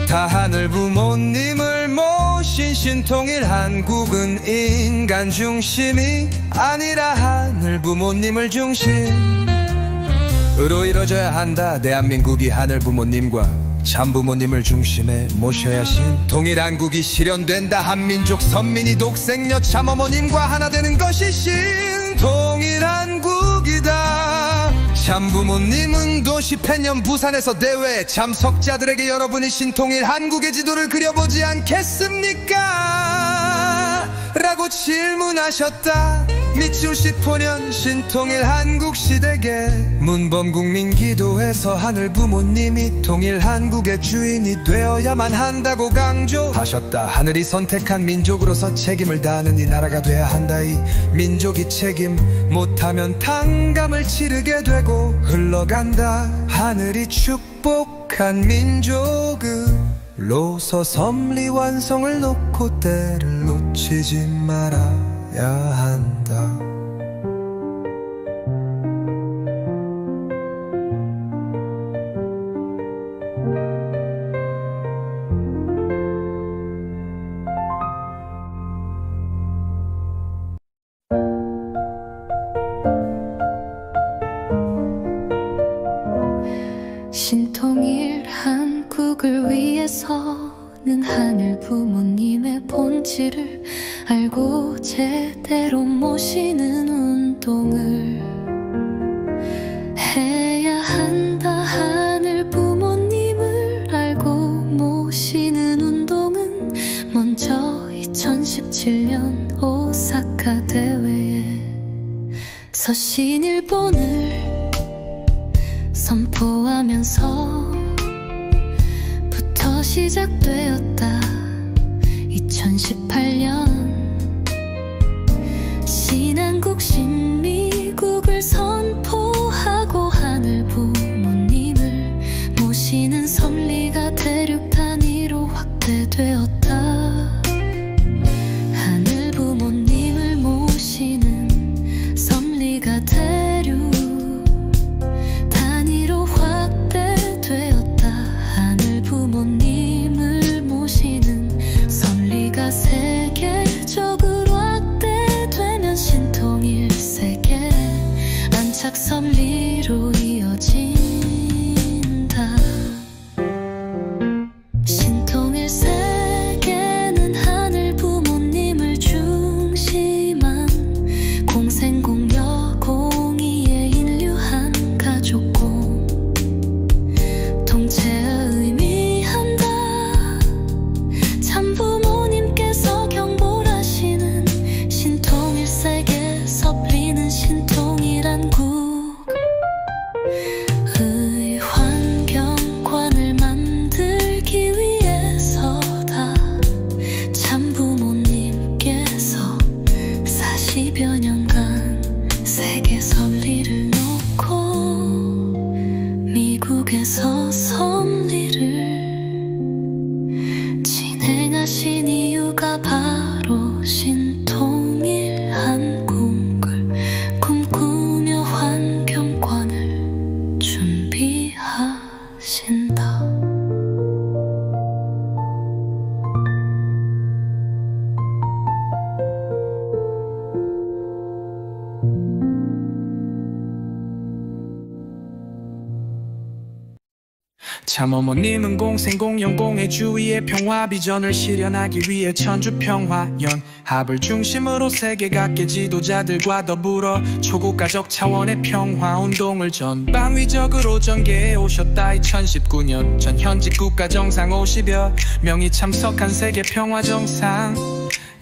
다 하늘 부모님을 모신 신통일 한국은 인간 중심이 아니라 하늘 부모님을 중심으로 이루어져야 한다. 대한민국이 하늘 부모님과 참부모님을 중심에 모셔야 신통일한국이 실현된다. 한민족 선민이 독생녀 참어머님과 하나 되는 것이 신통일한국이다. 참부모님은 도시 팬년 부산에서 대회 참석자들에게 여러분이 신통일한국의 지도를 그려보지 않겠습니까? 라고 질문하셨다. 미추 10호년 신통일한국 시대에 문범국민기도에서 하늘 부모님이 통일한국의 주인이 되어야만 한다고 강조하셨다. 하늘이 선택한 민족으로서 책임을 다하는 이 나라가 돼야 한다. 이 민족이 책임 못하면 탕감을 치르게 되고 흘러간다. 하늘이 축복한 민족으로서 섭리 완성을 놓고 때를 놓치지 말아야 한다. 신통일 한국을 위해서는 하늘 부모님의 본질을 알고 제대로 모시는 운동을 해야 한다. 하늘 부모님을 알고 모시는 운동은 먼저 2017년 오사카 대회에서 신일본을 선포하면서부터 시작되었다. 2018년 신한국 신미국을 선포하고 하늘 부모님을 모시는 섭리가 대륙 단위로 확대되었다. 하늘 부모님을 모시는 섭리가 대륙 단위로 확대되었다. 하늘 부모님을 모시는 섭리가 세계적으로 확대되면 신통일 세계 안착 섭리로 이어진다. 신통일 세계는 하늘 부모님을 중심한 공생공여 공의의 인류한 가족공 통째의 의미한다. 참부모님께서 경보하시는 신통일 세계 섭리는 신통일한국 의 환경관을 만들기 위해서다. 참부모님께서 40여 년간 세계 섭리를 놓고 미국에서 섭리를 진행하신 이유가 바로 신통일 한국을 꿈꾸며 환경관을 준비하신다. 참어머님은 공생공영공의 주위의 평화 비전을 실현하기 위해 천주평화연합을 중심으로 세계 각계 지도자들과 더불어 초국가적 차원의 평화운동을 전방위적으로 전개해 오셨다. 2019년 전 현직 국가정상 50여 명이 참석한 세계 평화정상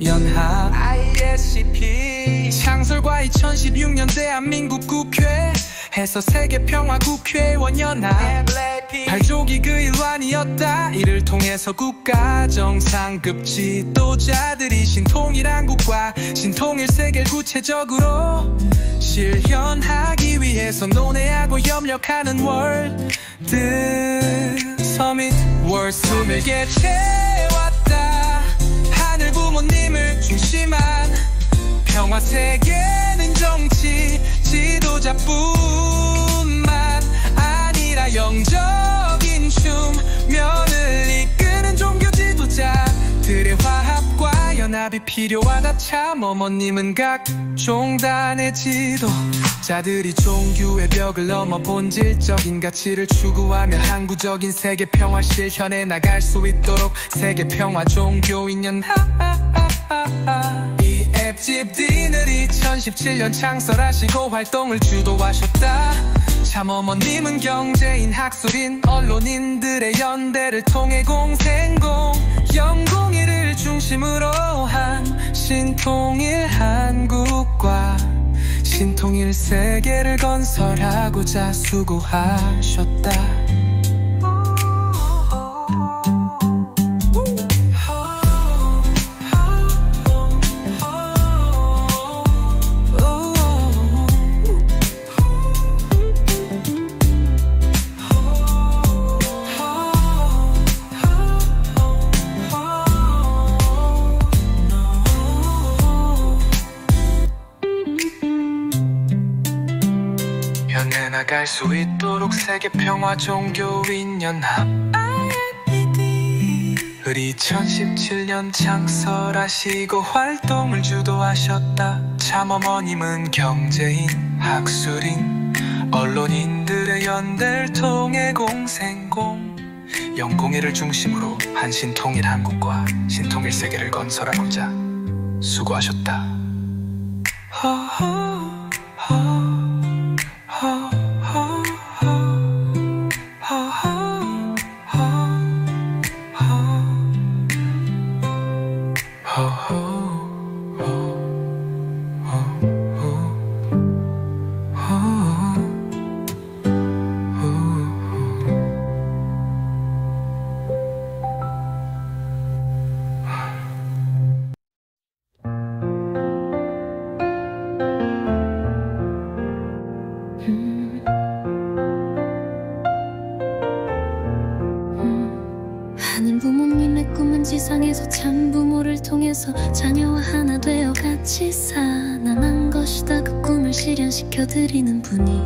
연합 ISCP 창설과 2016년 대한민국 국회에서 세계평화국회의원 연합 8족이 그 일환이었다. 이를 통해서 국가정상급 지도자들이 신통일한국과 신통일 세계를 구체적으로 실현하기 위해서 논의하고 협력하는 월드 서밋 월숨을 개최해왔다. 하늘 부모님을 중심한 평화 세계는 정치 지도자뿐만 아니라 영적인 춤면을 이끄는 종교 지도자들의 화합과 연합 단합이 필요하다. 참 어머님은 각종 단의 지도자들이 종교의 벽을 넘어 본질적인 가치를 추구하며 항구적인 세계 평화 실현해 나갈 수 있도록 세계 평화 종교인연 이 앱집 딘을 2017년 창설하시고 활동을 주도하셨다. 참 어머님은 경제인, 학술인, 언론인들의 연대를 통해 공생공 영공일을 중심으로 한 신통일 한국과 신통일 세계를 건설하고자 수고하셨다. 나갈 수 있도록 세계 평화 종교인 연합 ILPD을 2017년 창설하시고 활동을 주도하셨다. 참 어머님은 경제인, 학술인, 언론인들의 연대를 통해 공생공 영공일을 중심으로 한 신통일 한국과 신통일 세계를 건설하고자 수고하셨다. 하는 부모님의 꿈은 지상에서 참 부모를 통해서 자녀와 하나 되어 같이 살아난 것이다. 그 꿈을 실현시켜드리는 분이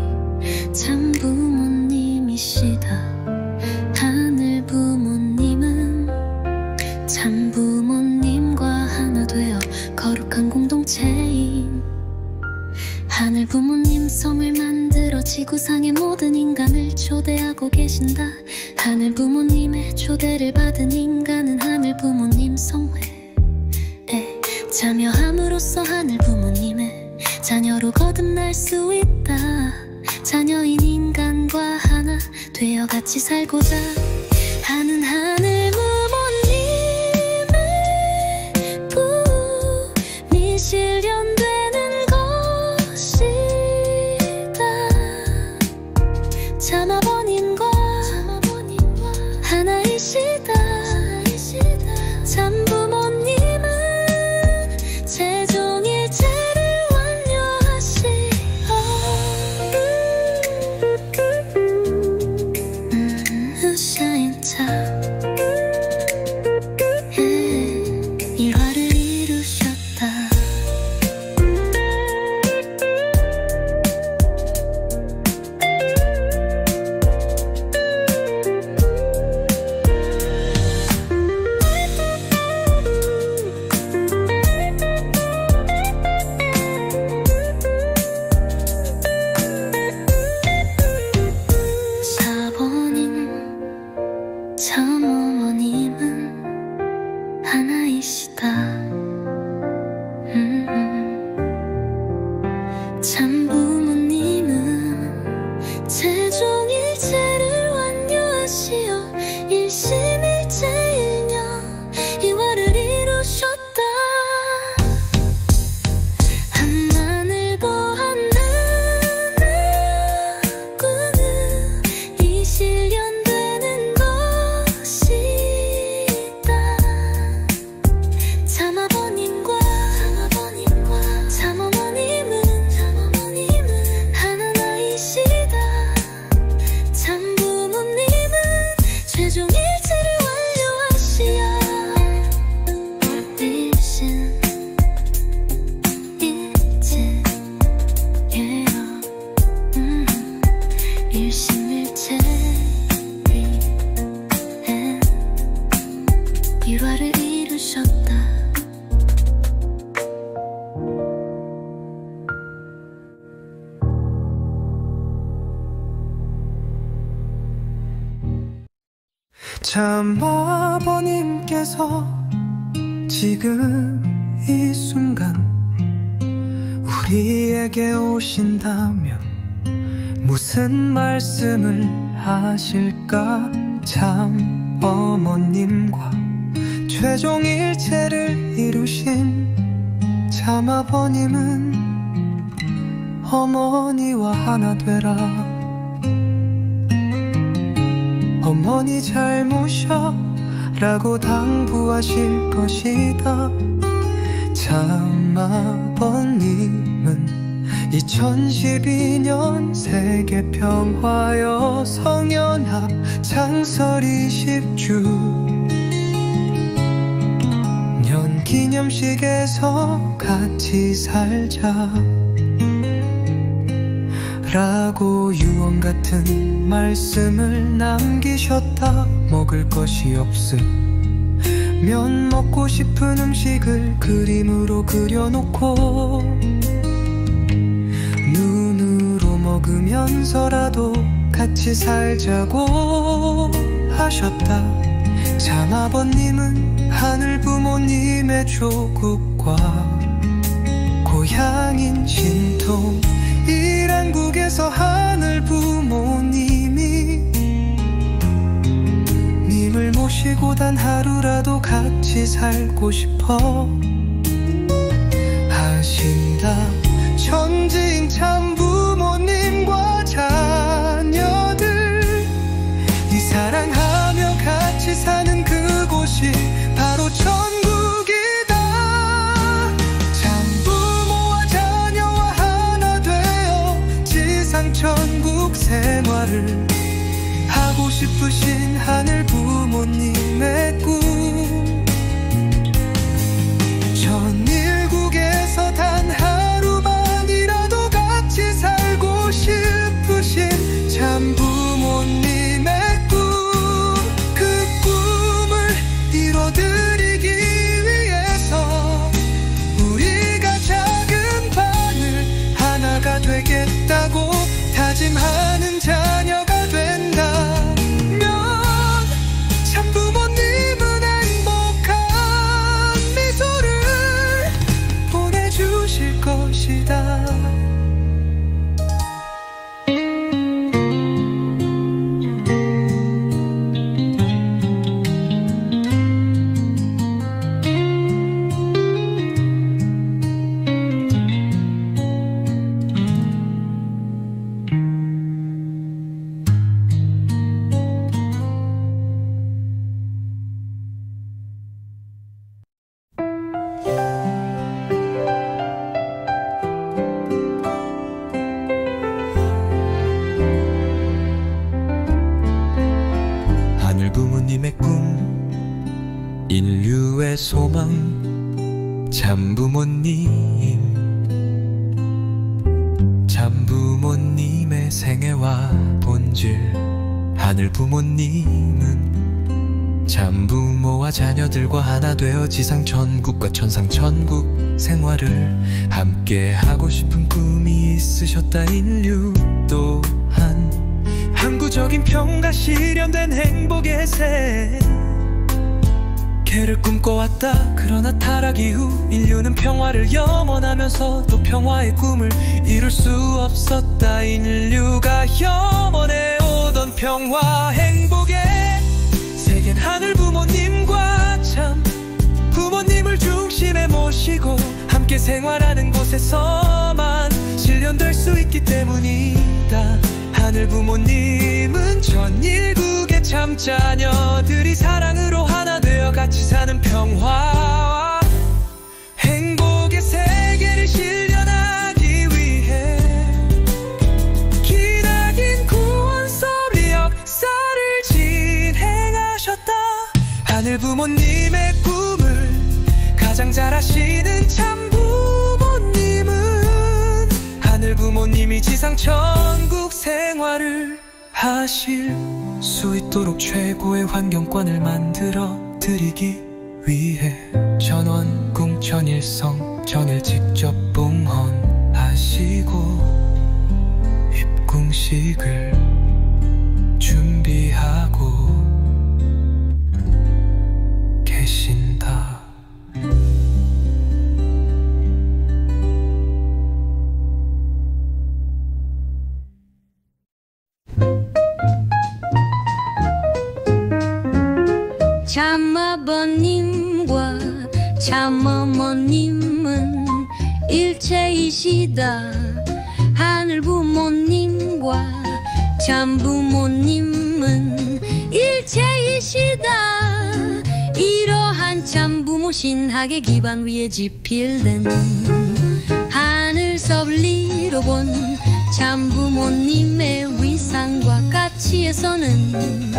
참 부모님이시다. 하늘 부모님은 참 부모님과 하나 되어 거룩한 공동체인 하늘 부모님 성을 만들어 지구상의 모든 인간을 초대하고 계신다. 하늘 부모님의 초대를 받은 인간은 하늘 부모님 성회에 참여함으로써 하늘 부모님의 자녀로 거듭날 수 있다. 자녀인 인간과 하나 되어 같이 살고자 하는 하늘 부모님의 꿈이 실현되는 것이다. 참 아버님과 하나이시다. 참 부모님은 세종일체를 완료하시어 참 아버님께서 지금 이 순간 우리에게 오신다면 무슨 말씀을 하실까? 참 어머님과 최종 일체를 이루신 참 아버님은 어머니와 하나 되라. 어머니 잘 모셔 라고 당부하실 것이다. 참 아버님은 2012년 세계평화여 성연합 창설 20주 년 기념식에서 같이 살자 라고 유언 같은 말씀을 남기셨다. 먹을 것이 없으면 먹고 싶은 음식을 그림으로 그려놓고 눈으로 먹으면서라도 같이 살자고 하셨다. 참 아버님은 하늘 부모님의 조국과 고향인 신통 이란국에서 하늘 부모님이 님을 모시고 단 하루라도 같이 살고 싶어 하신다. 천지인 참 부모님과 자녀들 이 사랑하며 같이 사는 그곳이 바로 천국이다. 참 부모와 자녀와 하나 되어 지상 천국 생활을 하고 싶으신 하늘 부모님의 꿈. 천일국에서 단 하루만이라도 같이 살고 싶으신 참 부모님의 꿈. 그 꿈을 이뤄드리기 위해서 우리가 작은 바늘 하나가 되겠다고 다짐하는 자녀가 된다면 참 부모님은 행복한 미소를 보내주실 것이다. 하늘 부모님의 꿈, 인류의 소망, 참 부모님. 참 부모님의 생애와 본질. 하늘 부모님은 참 부모와 자녀들과 하나 되어 지상 천국과 천상 천국 생활을 함께 하고 싶은 꿈이 있으셨다. 인류 또한 항구적인 평가 실현된 행복의 세계를 꿈꿔왔다. 그러나 타락 이후 인류는 평화를 염원하면서 또 평화의 꿈을 이룰 수 없었다. 인류가 염원해오던 평화 행복의 세계는 하늘 부모님과 참 부모님을 중심에 모시고 함께 생활하는 곳에서만 실현될 수 있기 때문이다. 하늘 부모님은 천일국의 참 자녀들이 사랑으로 하나 되어 같이 사는 평화와 행복의 세계를 실현하기 위해 기나긴 구원섭리 역사를 진행하셨다. 하늘 부모님의 꿈을 가장 잘 아시는 참 부모님은 하늘 부모님이 지상 천국 생활을 하실 수 있도록 최고의 환경권을 만들어 드리기 위해 전원 궁천일성 전일 직접 봉헌하시고 입궁식을 준비하고 부모이시다. 하늘 부모님과 참 부모님은 일체이시다. 이러한 참 부모 신학의 기반 위에 지필된 하늘 섭리로 본 참 부모님의 위상과 가치에서는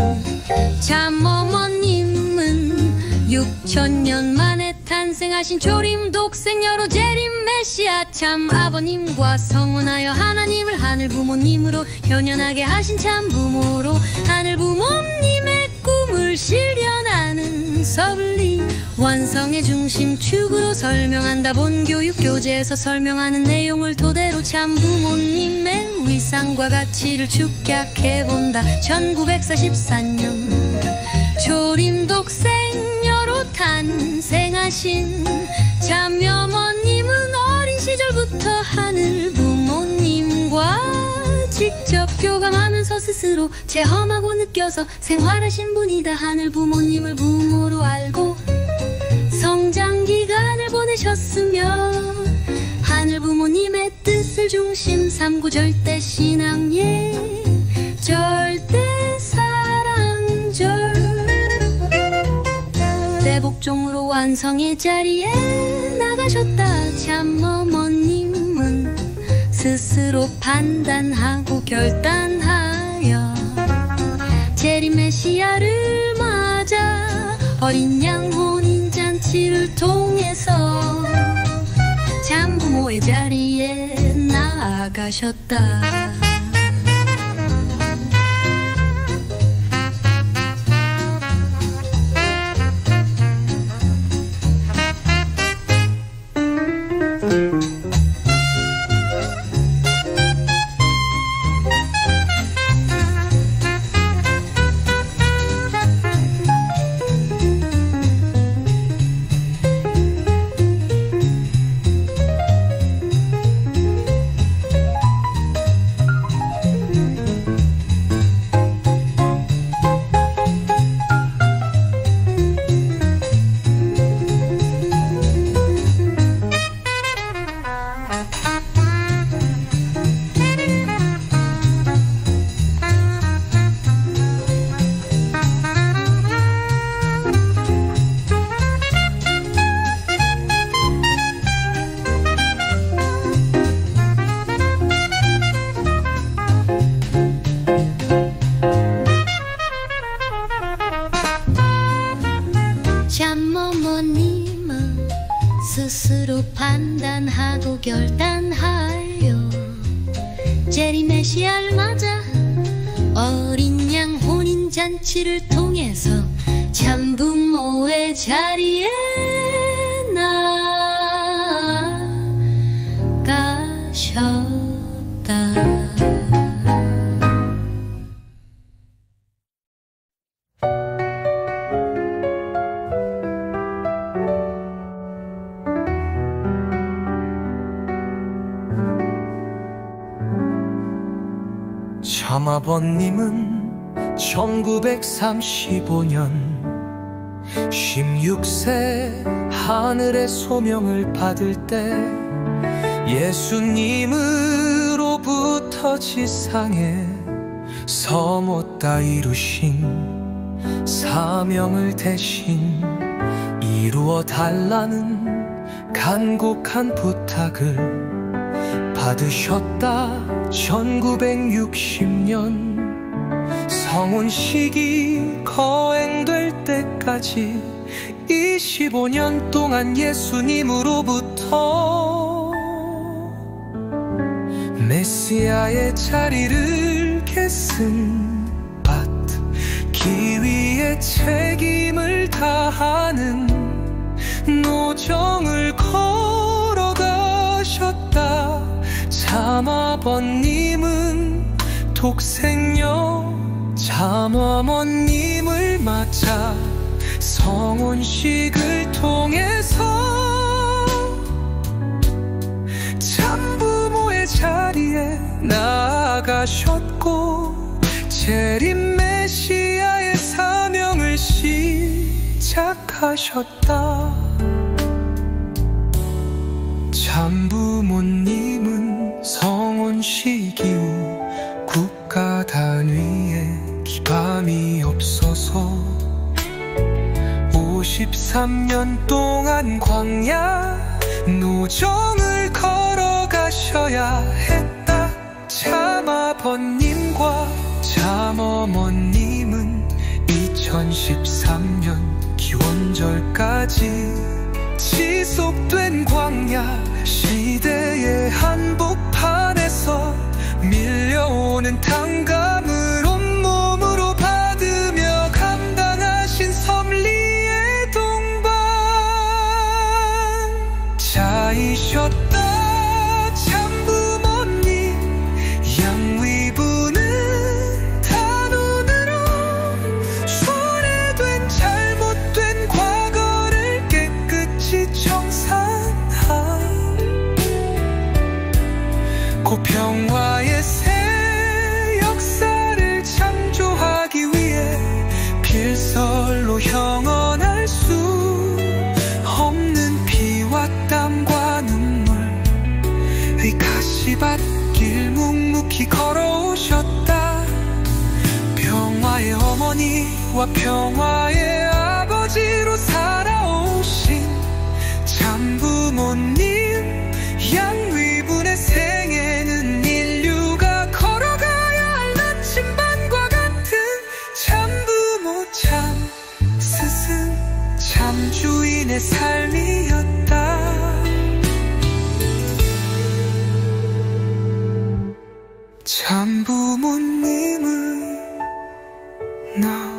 참 어머님은 6천년 만에 탄생하신 조림 독생 여로 재림 메시아 참 아버님과 성원하여 하나님을 하늘 부모님으로 현현하게 하신 참 부모로 하늘 부모님의 꿈을 실현하는 섭리 완성의 중심 축으로 설명한다. 본교육 교재에서 설명하는 내용을 토대로 참 부모님의 위상과 가치를 축약해본다. 1944년 조림 독생녀로 탄생하신 참 어머님은 어린 시절부터 하늘 부모님과 직접 교감하면서 스스로 체험하고 느껴서 생활하신 분이다. 하늘 부모님을 부모로 알고 성장 기간을 보내셨으며 하늘 부모님의 뜻을 중심 삼고 절대 신앙예 절대 사랑절 대복종으로 완성의 자리에 나가셨다. 참 어머님은 스스로 판단하고 결단하여 재림 메시아를 맞아 어린 양 혼인잔치를 통해서 참 부모의 자리에 나아가셨다. 어머님은 스스로 판단하고 결단하여 재림 메시아를 맞아 어린 양 혼인잔치를 통해서 참 부모의 자리에 나가셨다. 참 아버님은 1935년 16세 하늘의 소명을 받을 때 예수님으로부터 지상에 서못다 이루신 사명을 대신 이루어 달라는 간곡한 부탁을 받으셨다. 1960년 성혼식이 거행될 때까지 25년 동안 예수님으로부터 메시아의 자리를 계승받기 위해 책임을 다하는 노정을 걸어가셨다. 참 아버님은 독생녀 참 어머님을 맞아 성혼식을 통해서 참 부모의 자리에 나아가셨고 재림 메시아의 사명을 시작하셨다. 참 부모님은 전시 기후 국가 단위의 기반이 없어서 53년 동안 광야 노정을 걸어가셔야 했다. 참아버님과 참어머님은 2013년 기원절까지 지속된 광야 시대의 한복판에서 밀려오는 탕감을 온몸으로 받으며 감당하신 섭리의 동반 자이셨다. 참부모님 양위부는 단원으로 소외된 잘못된 과거를 깨끗이 청산하 고평화의 새 역사를 창조하기 위해 필설로 형언할 수 없는 피와 땀과 눈물의 가시밭길 묵묵히 걸어오셨다. 평화의 어머니와 평화의 아버지로 살아오신 참부모님 양위분의 생애는 인류가 걸어가야 할 나침반과 같은 참부모 참 스승 참 주인의 삶이었다. 참부모님은 나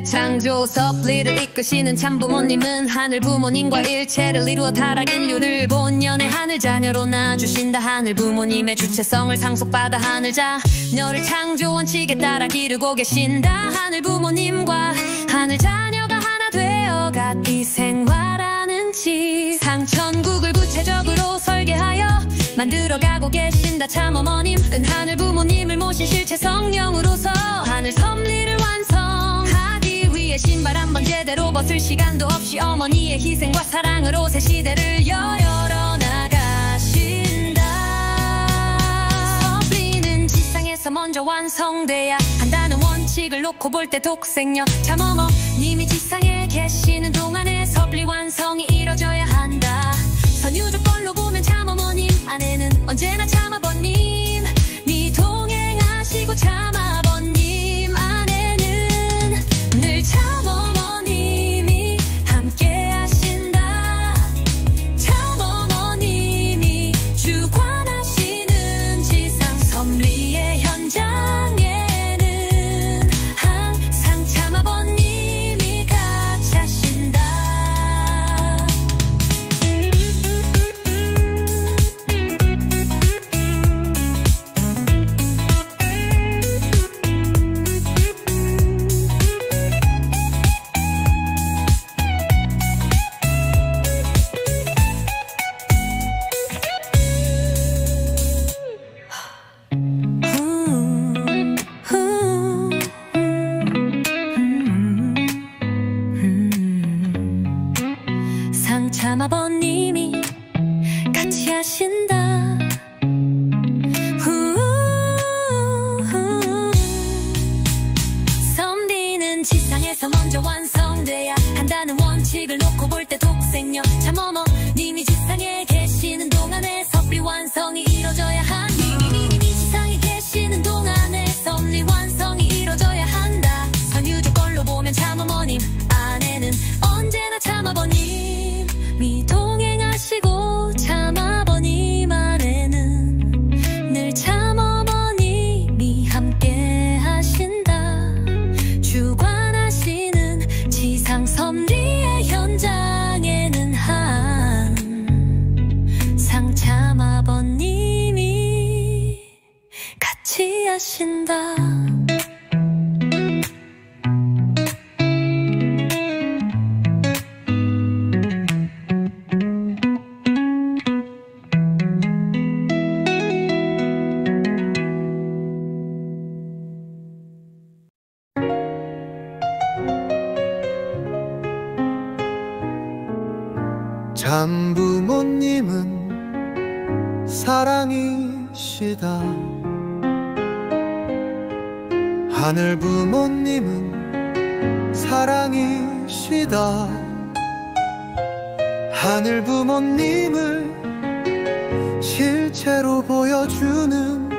창조 섭리를 이끄시는 참부모님은 하늘 부모님과 일체를 이루어 타락 인류를 본연의 하늘 자녀로 낳아주신다. 하늘 부모님의 주체성을 상속받아 하늘 자녀를 창조 원칙에 따라 기르고 계신다. 하늘 부모님과 하늘 자녀가 하나 되어 같이 생활하는 지상 천국을 구체적으로 설계하여 만들어가고 계신다. 참어머님은 하늘 부모님을 모신 실체 성령으로서 하늘 섭리를 완성하기 위해 신발 한번 제대로 벗을 시간도 없이 어머니의 희생과 사랑으로 새 시대를 열어나가신다. 섭리는 지상에서 먼저 완성돼야 한다는 원칙을 놓고 볼 때 독생녀 참어머님이 지상에 계시는 동안에 섭리 완성이 이뤄져야 한다. 선유 조건로 보면 참어머님 안에는 언제나 참아버님이 동행하시고 참아버님 안에는 늘 참어머님이 함께 하신다. 참어머님이 주관하시는 지상 섭리의 현장에는 항상 참아버님이 같이 하신다. 취하신다. 참부모님은 사랑이시다. 하늘 부모님은 사랑이시다. 하늘 부모님을 실제로 보여주는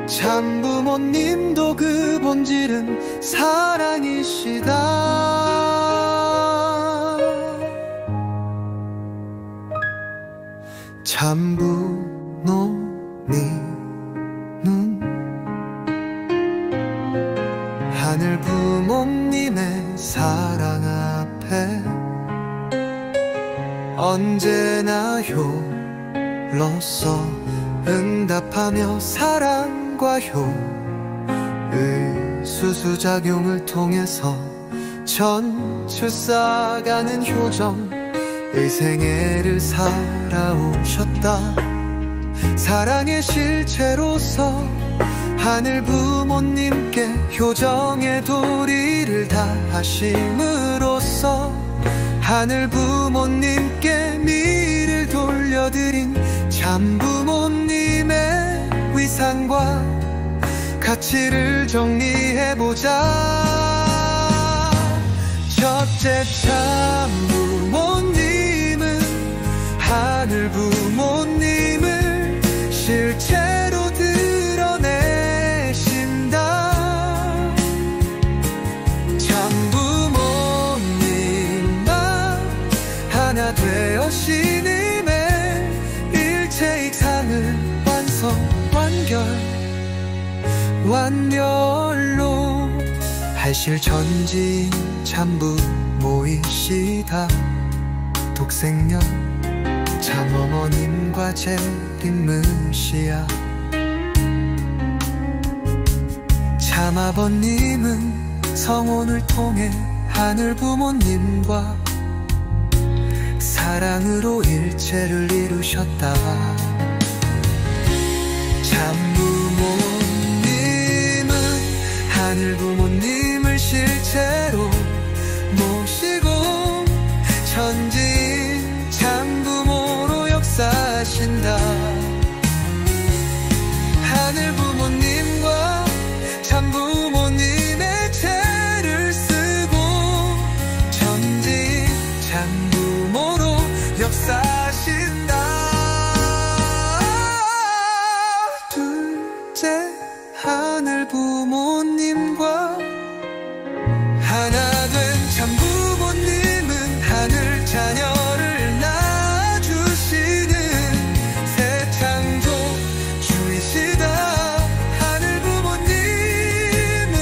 참부모님도 그 본질은 사랑이시다. 참부모님은 하늘 부모님의 사랑 앞에 언제나 홀로서 응답하며 사랑과 효의 수수작용을 통해서 전출 쌓아가는 효정의 생애를 살아오셨다. 사랑의 실체로서 하늘 부모님께 효정의 도리를 다하심으로써 하늘 부모님께 미를 돌려드린 참부모님의 위상과 가치를 정리해보자. 첫째, 참부모님은 하늘 부모님을 실제로 드러내신다. 참부모님과 하나 되어 신임의 일체익상을 완별로 할실 전지인 참부모이시다. 독생녀 참어머님과 재림으시야. 참아버님은 성혼을 통해 하늘 부모님과 사랑으로 일체를 이루셨다. 참부모님은 하늘 부모님을 실제로 모시고 천지인 참부모로 역사하신다. 하늘 부모님과 참부모님의 죄를 쓰고 천지인 참부모로 역사하신다. 둘째, 하늘 부모님과 하나 된 참부모님은 하늘 자녀를 낳아주시는 새 창조주이시다. 하늘 부모님은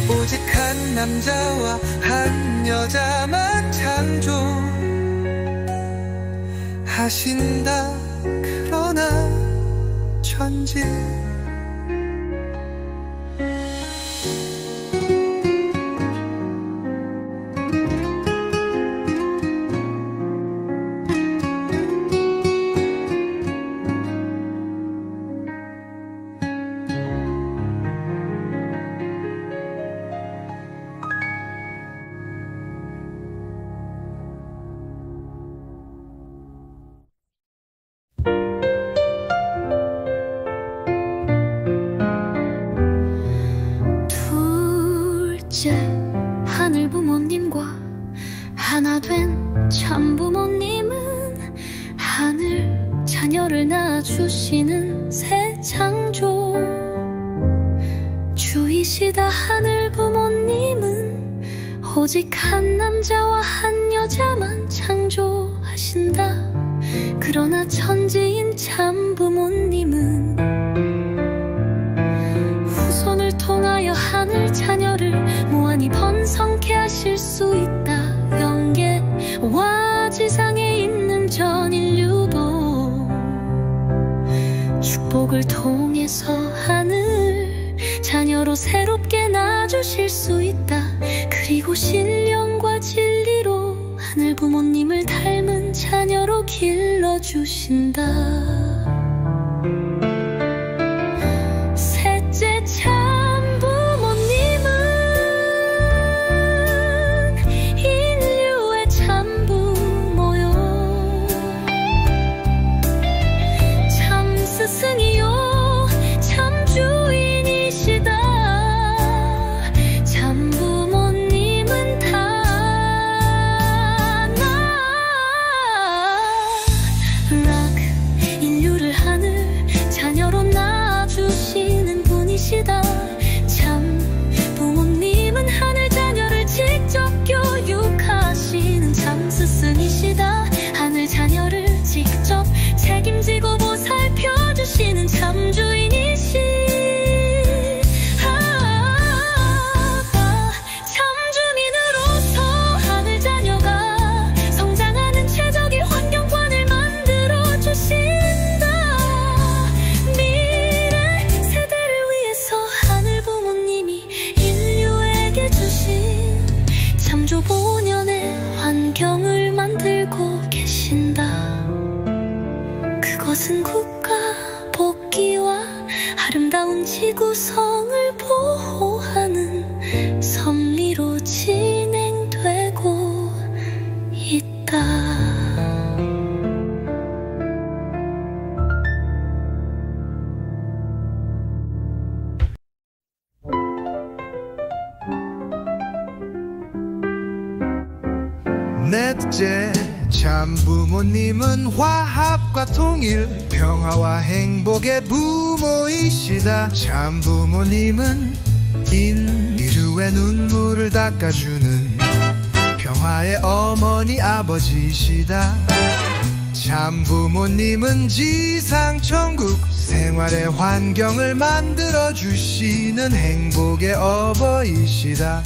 오직 한 남자와 한 여자만 창조하신다. 그러나 천지 하늘 부모님과 하나 된 참부모님은 하늘 자녀를 낳아주시는 새 창조 주이시다. 하늘 부모님은 오직 한 남자와 한 여자만 창조하신다. 그러나 천지인 참부모님은 후손을 통하여 하늘 자녀를 무한히 번성케 하실 수 있다. 영계와 지상에 있는 전 인류도 축복을 행복을 통해서 하늘 자녀로 새롭게 낳아주실 수 있다. 그리고 신령과 진리로 하늘 부모님을 닮은 자녀로 길러주신다. 셋째 참부모님은 인류의 참부모요, 참 스승이요, 참 주인이시다. 참부모님은 다 인류를 하늘 자녀로 낳아주시는 분이시다. 참 부모님은 하늘 자녀를 직접 교육하시는 참 스승이시다. 하늘 자녀를 직접 책임지고 보살펴주시는 참 주인이시다. 참 주민으로서 하늘 자녀가 성장하는 최적의 환경관을 만들어 주신다. 미래 세대를 위해서 하늘 부모님이 인류에게 주신 참조본연의 환경을 만들고 계신다. 그것은 국가 복귀와 아름다운 지구성을 보호하는 섭리로 진행되고 있다. 넷째 참부모님은 화합과 통일, 평화와 행복의 부모이시다. 참부모님은 인류의 눈물을 닦아주는 평화의 어머니 아버지시다. 참부모님은 지상천국 생활의 환경을 만들어주시는 행복의 어버이시다.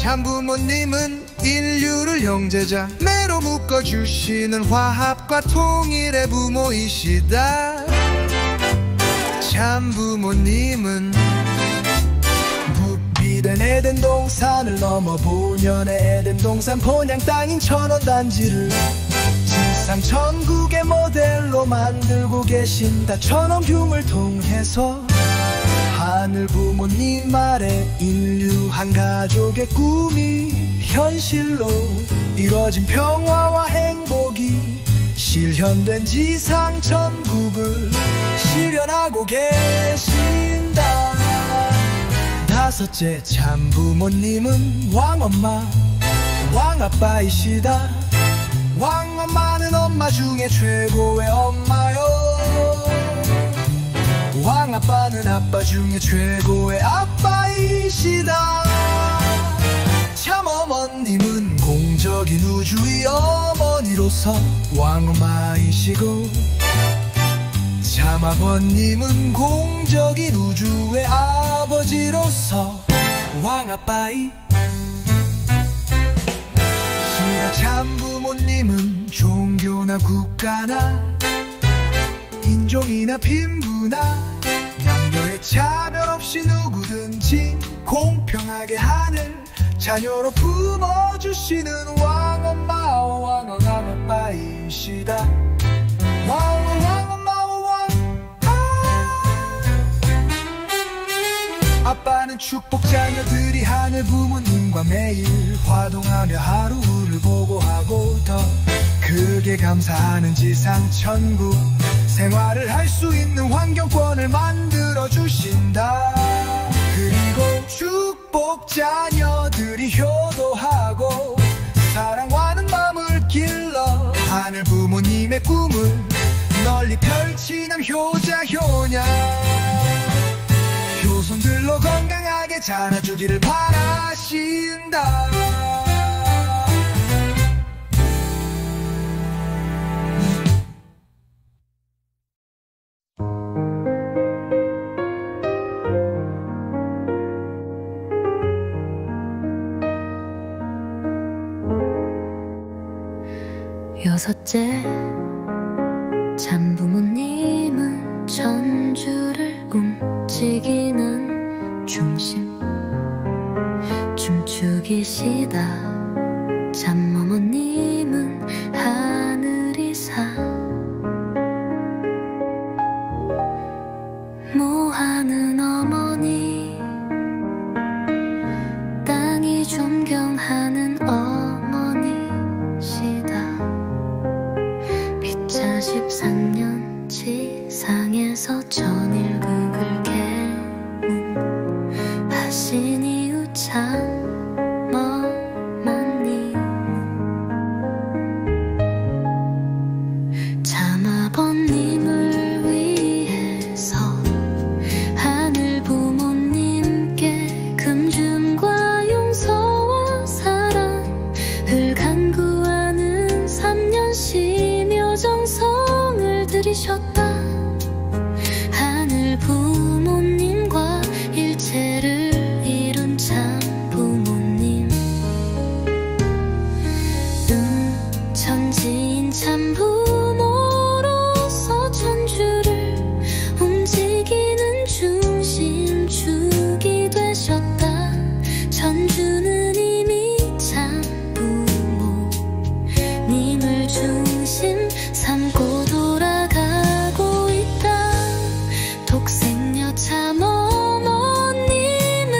참부모님은 인류를 형제자매로 묶어주시는 화합과 통일의 부모이시다. 참부모님은 부피된 에덴 동산을 넘어 본연의 에덴 동산 본향 땅인 천원단지를 지상천국의 모델로 만들고 계신다. 천원흉을 통해서 하늘 부모님 아래 인류 한 가족의 꿈이 현실로 이뤄진 평화와 행복이 실현된 지상천국을 실현하고 계신다. 다섯째 참부모님은 왕엄마 왕아빠이시다. 왕엄마는 엄마 중에 최고의 엄마요, 왕아빠는 아빠 중에 최고의 아빠이시다. 참어머님은 공적인 우주의 어머니로서 왕엄마이시고, 참아버님은 공적인 우주의 아버지로서 왕아빠이시다. 참부모님은 종교나 국가나 인종이나 빈부나 남녀의 차별 없이 누구든지 공평하게 하늘 자녀로 품어주시는 왕엄마 왕아빠이시다. 왕엄마 아빠는 축복 자녀들이 하늘 부모님과 매일 화동하며 하루를 보고하고 더 크게 감사하는 지상천국 생활을 할 수 있는 환경권을 만들어 주신다. 그리고 축복 자녀들이 효도하고 사랑하는 마음을 길러 하늘 부모님의 꿈을 널리 펼치는 효자 효녀 효손들로 건강하게 자라주기를 바라신다. 여섯째 참부모님은 전주를 움직이는 중심, 춤추기시다. 참어머님은 하늘이사. 모하는 어머니, 땅이 존경하는 어머니시다. 피차 13년 지상에서 천일국을 계문하신 이후 참아버님을 위해서 하늘 부모님께 금준과 용서와 사랑을 간구하는 3년 심여 정성을 들이셨다. 하늘 부모님과 일체를 이룬 참 부모님, 천지인 참 부모로서 천주를 움직이는 중심 축이 되셨다. 천주는 이미 참 부모님을 중심 삼고 돌아가고 있다. 독생녀 참 어머님은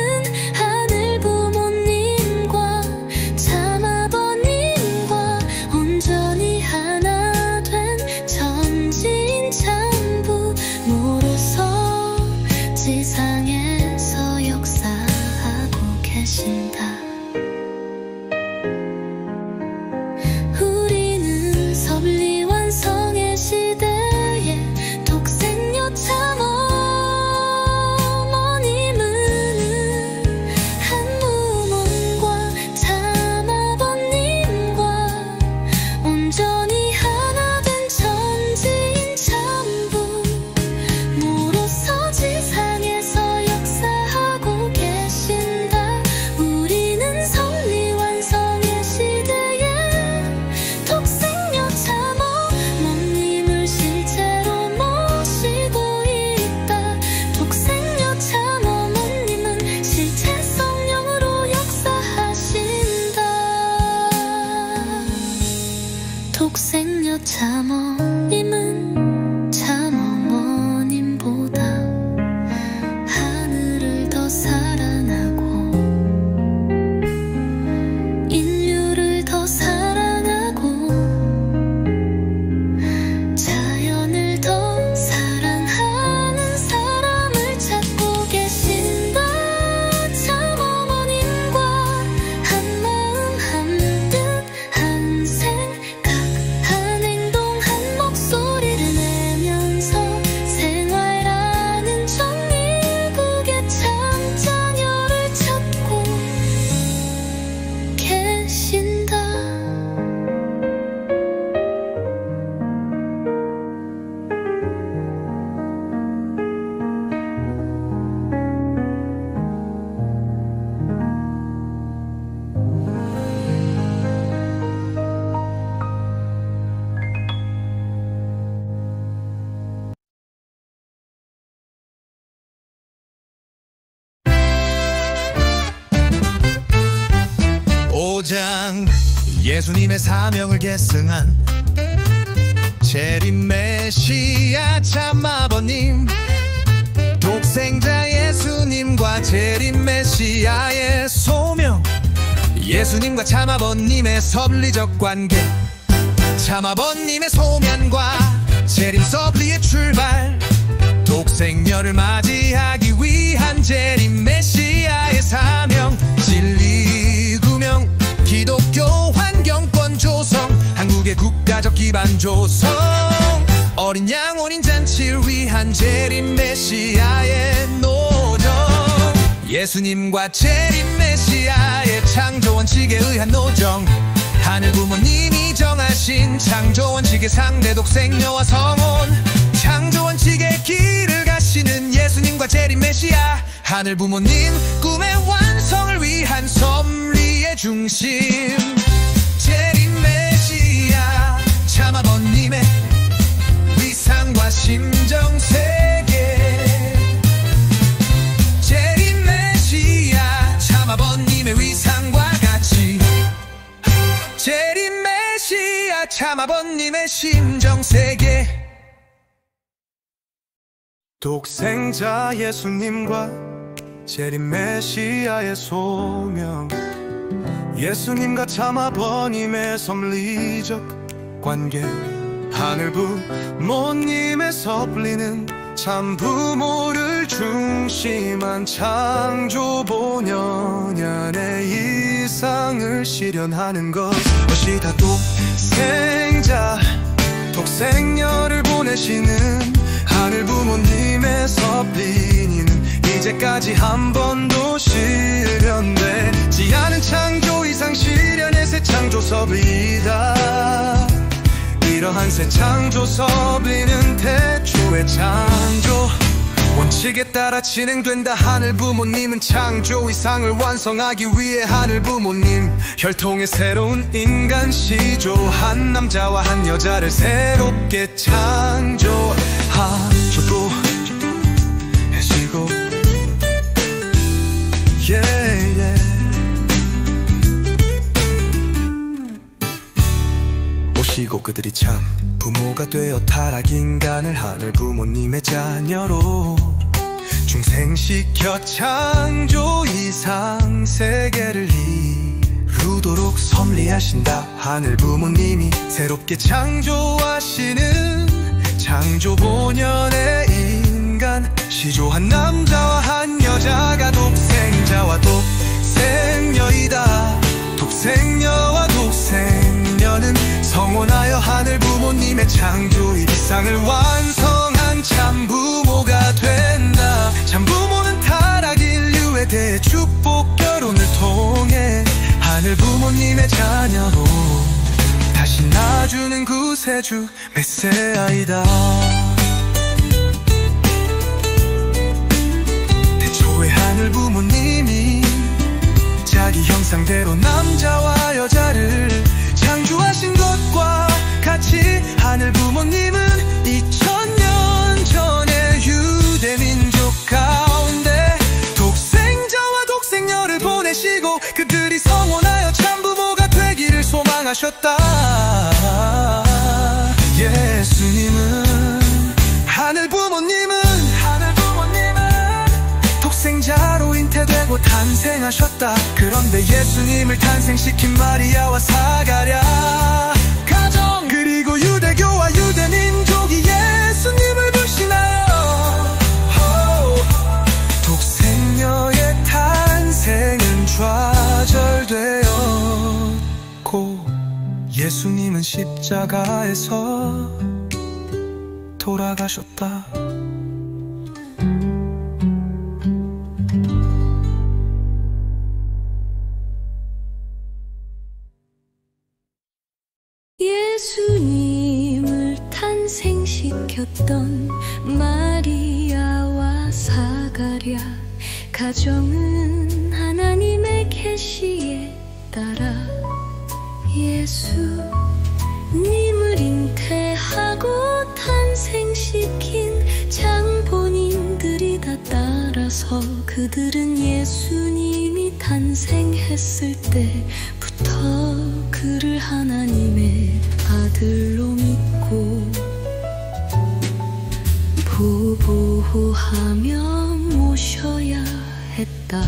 하늘 부모님과 참 아버님과 온전히 하나 된 천지인 참 부모로서 지상에서 역사하고 계신다. 우리는 섭리 완성의 시대에 독생녀 참 어머님은 한부모님과 참 아버님과 온전히 하나 된 천지인 참 부모로서 지상에서 역사하고 계신다. 우리는 섭리 완성의 시대에 독생녀 참 어머님을 실제로 모시고 있다. 독생녀 참 어머님은 실제 성령으로 역사하신다. 독생녀 참 어머님은 참 어머님보다 하늘을 더 사랑하고 인류를 더 사랑하고 자연을 더 사랑하는 사람을 찾고 계신다. 참 어머님과 한마음 한뜻 한 생각 한 행동 한 목소리를 내면서 생활하는 정일국의 참 자녀를 찾고 계신다. 오장 예수님의 사명을 계승한 재림 메시아 참 아버님, 독생자 예수님과 재림 메시아의 소명, 예수님과 참 아버님의 섭리적 관계, 참 아버님의 소면과 재림 섭리의 출발, 독생녀를 맞이하기 위한 재림 메시아의 사명, 진리 구명 기독교 환경권 조성, 한국의 국가적 기반 조성, 어린 양 혼인 잔치를 위한 재림 메시아의 노정, 예수님과 재림 메시아의 창조 원칙에 의한 노정, 하늘 부모님이 정하신 창조 원칙의 상대 독생녀와 성혼, 창조 원칙의 길을 가시는 예수님과 재림 메시아, 하늘 부모님 꿈의 완성을 위한 섭리의 중심, 재림 메시아 참 아버님의 위상 아버님의 심정세계. 독생자 예수님과 재림 메시아의 소명, 예수님과 참 아버님의 섭리적 관계, 하늘 부모님의 섭리는 참 부모를 중심한 창조 본연의 이상을 실현하는 것이 다 독생자, 독생녀를 보내시는 하늘 부모님의 섭리는 이제까지 한 번도 실현되지 않은 창조 이상 실현의 새 창조 섭리다. 이러한 새 창조 섭리는 태초의 창조 원칙에 따라 진행된다. 하늘 부모님은 창조 이상을 완성하기 위해 하늘 부모님 혈통의 새로운 인간 시조, 한 남자와 한 여자를 새롭게 창조하시고 오시고 그들이 참 부모가 되어 타락 인간을 하늘 부모님의 자녀로 중생시켜 창조 이상 세계를 이루도록 섭리하신다. 하늘 부모님이 새롭게 창조하시는 창조 본연의 인간 시조, 한 남자와 한 여자가 독생자와 독생녀이다. 독생녀와 독생녀는 성원하여 하늘 부모님의 창조 이상을 완성한 참부모가 된다. 참부모는 타락 인류에 대해 축복 결혼을 통해 하늘 부모님의 자녀로 다시 낳아주는 구세주 메시아이다. 태초에 하늘 부모님이 자기 형상대로 남자와 여자를 창조하신 것과 같이 하늘 부모님은 2000년 전에 유대 민족 가운데 독생자와 독생녀를 보내시고 그들이 성원하여 참부모가 되기를 소망하셨다. 예수님은 하늘 부모님은 독생자로 잉태되고 탄생하셨다. 그런데 예수님을 탄생시킨 마리아와 사가랴 가정 그리고 유대교와 유대민족이 예수님을 불신하여 독생녀의 탄생은 좌절되었고 예수님은 십자가에서 돌아가셨다. 예수님을 탄생시켰던 마리아와 사가랴 가정은 하나님의 계시에 따라 예수님을 잉태하고 탄생시킨 장본인들이 다 따라서 그들은 예수님이 탄생했을 때부터 그를 하나님의 아들로 믿고 보호하며 모셔야 했다.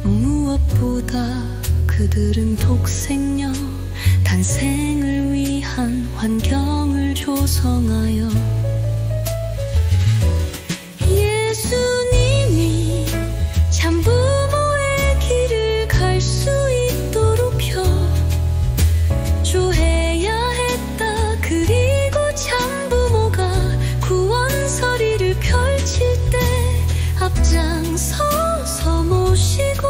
무엇보다 그들은 독생녀 탄생을 위한 환경을 조성하여 예수님이 참부모의 길을 갈 수 있도록 펴줘해야 했다. 그리고 참부모가 구원서리를 펼칠 때 앞장서서 모시고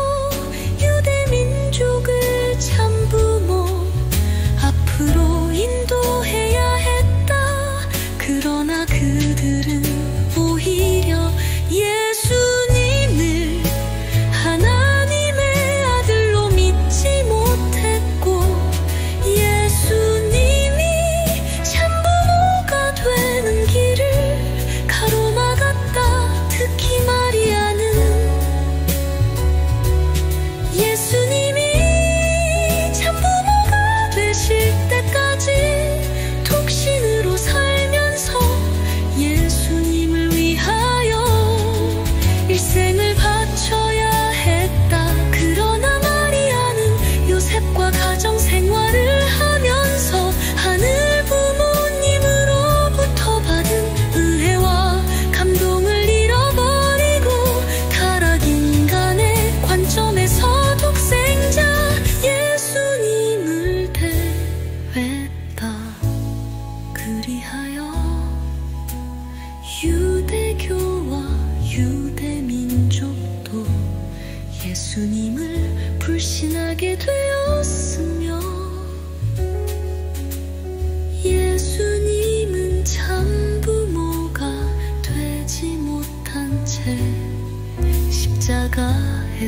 유대민족을 참부모 앞으로 인도해야 했다. 그런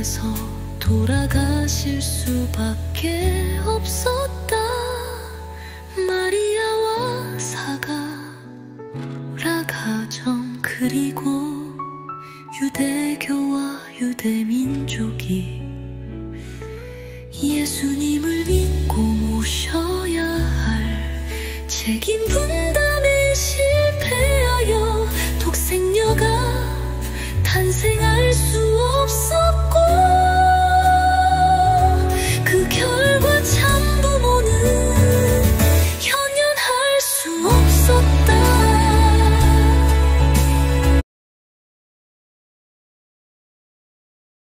세상에서 돌아가실 수밖에 없었죠.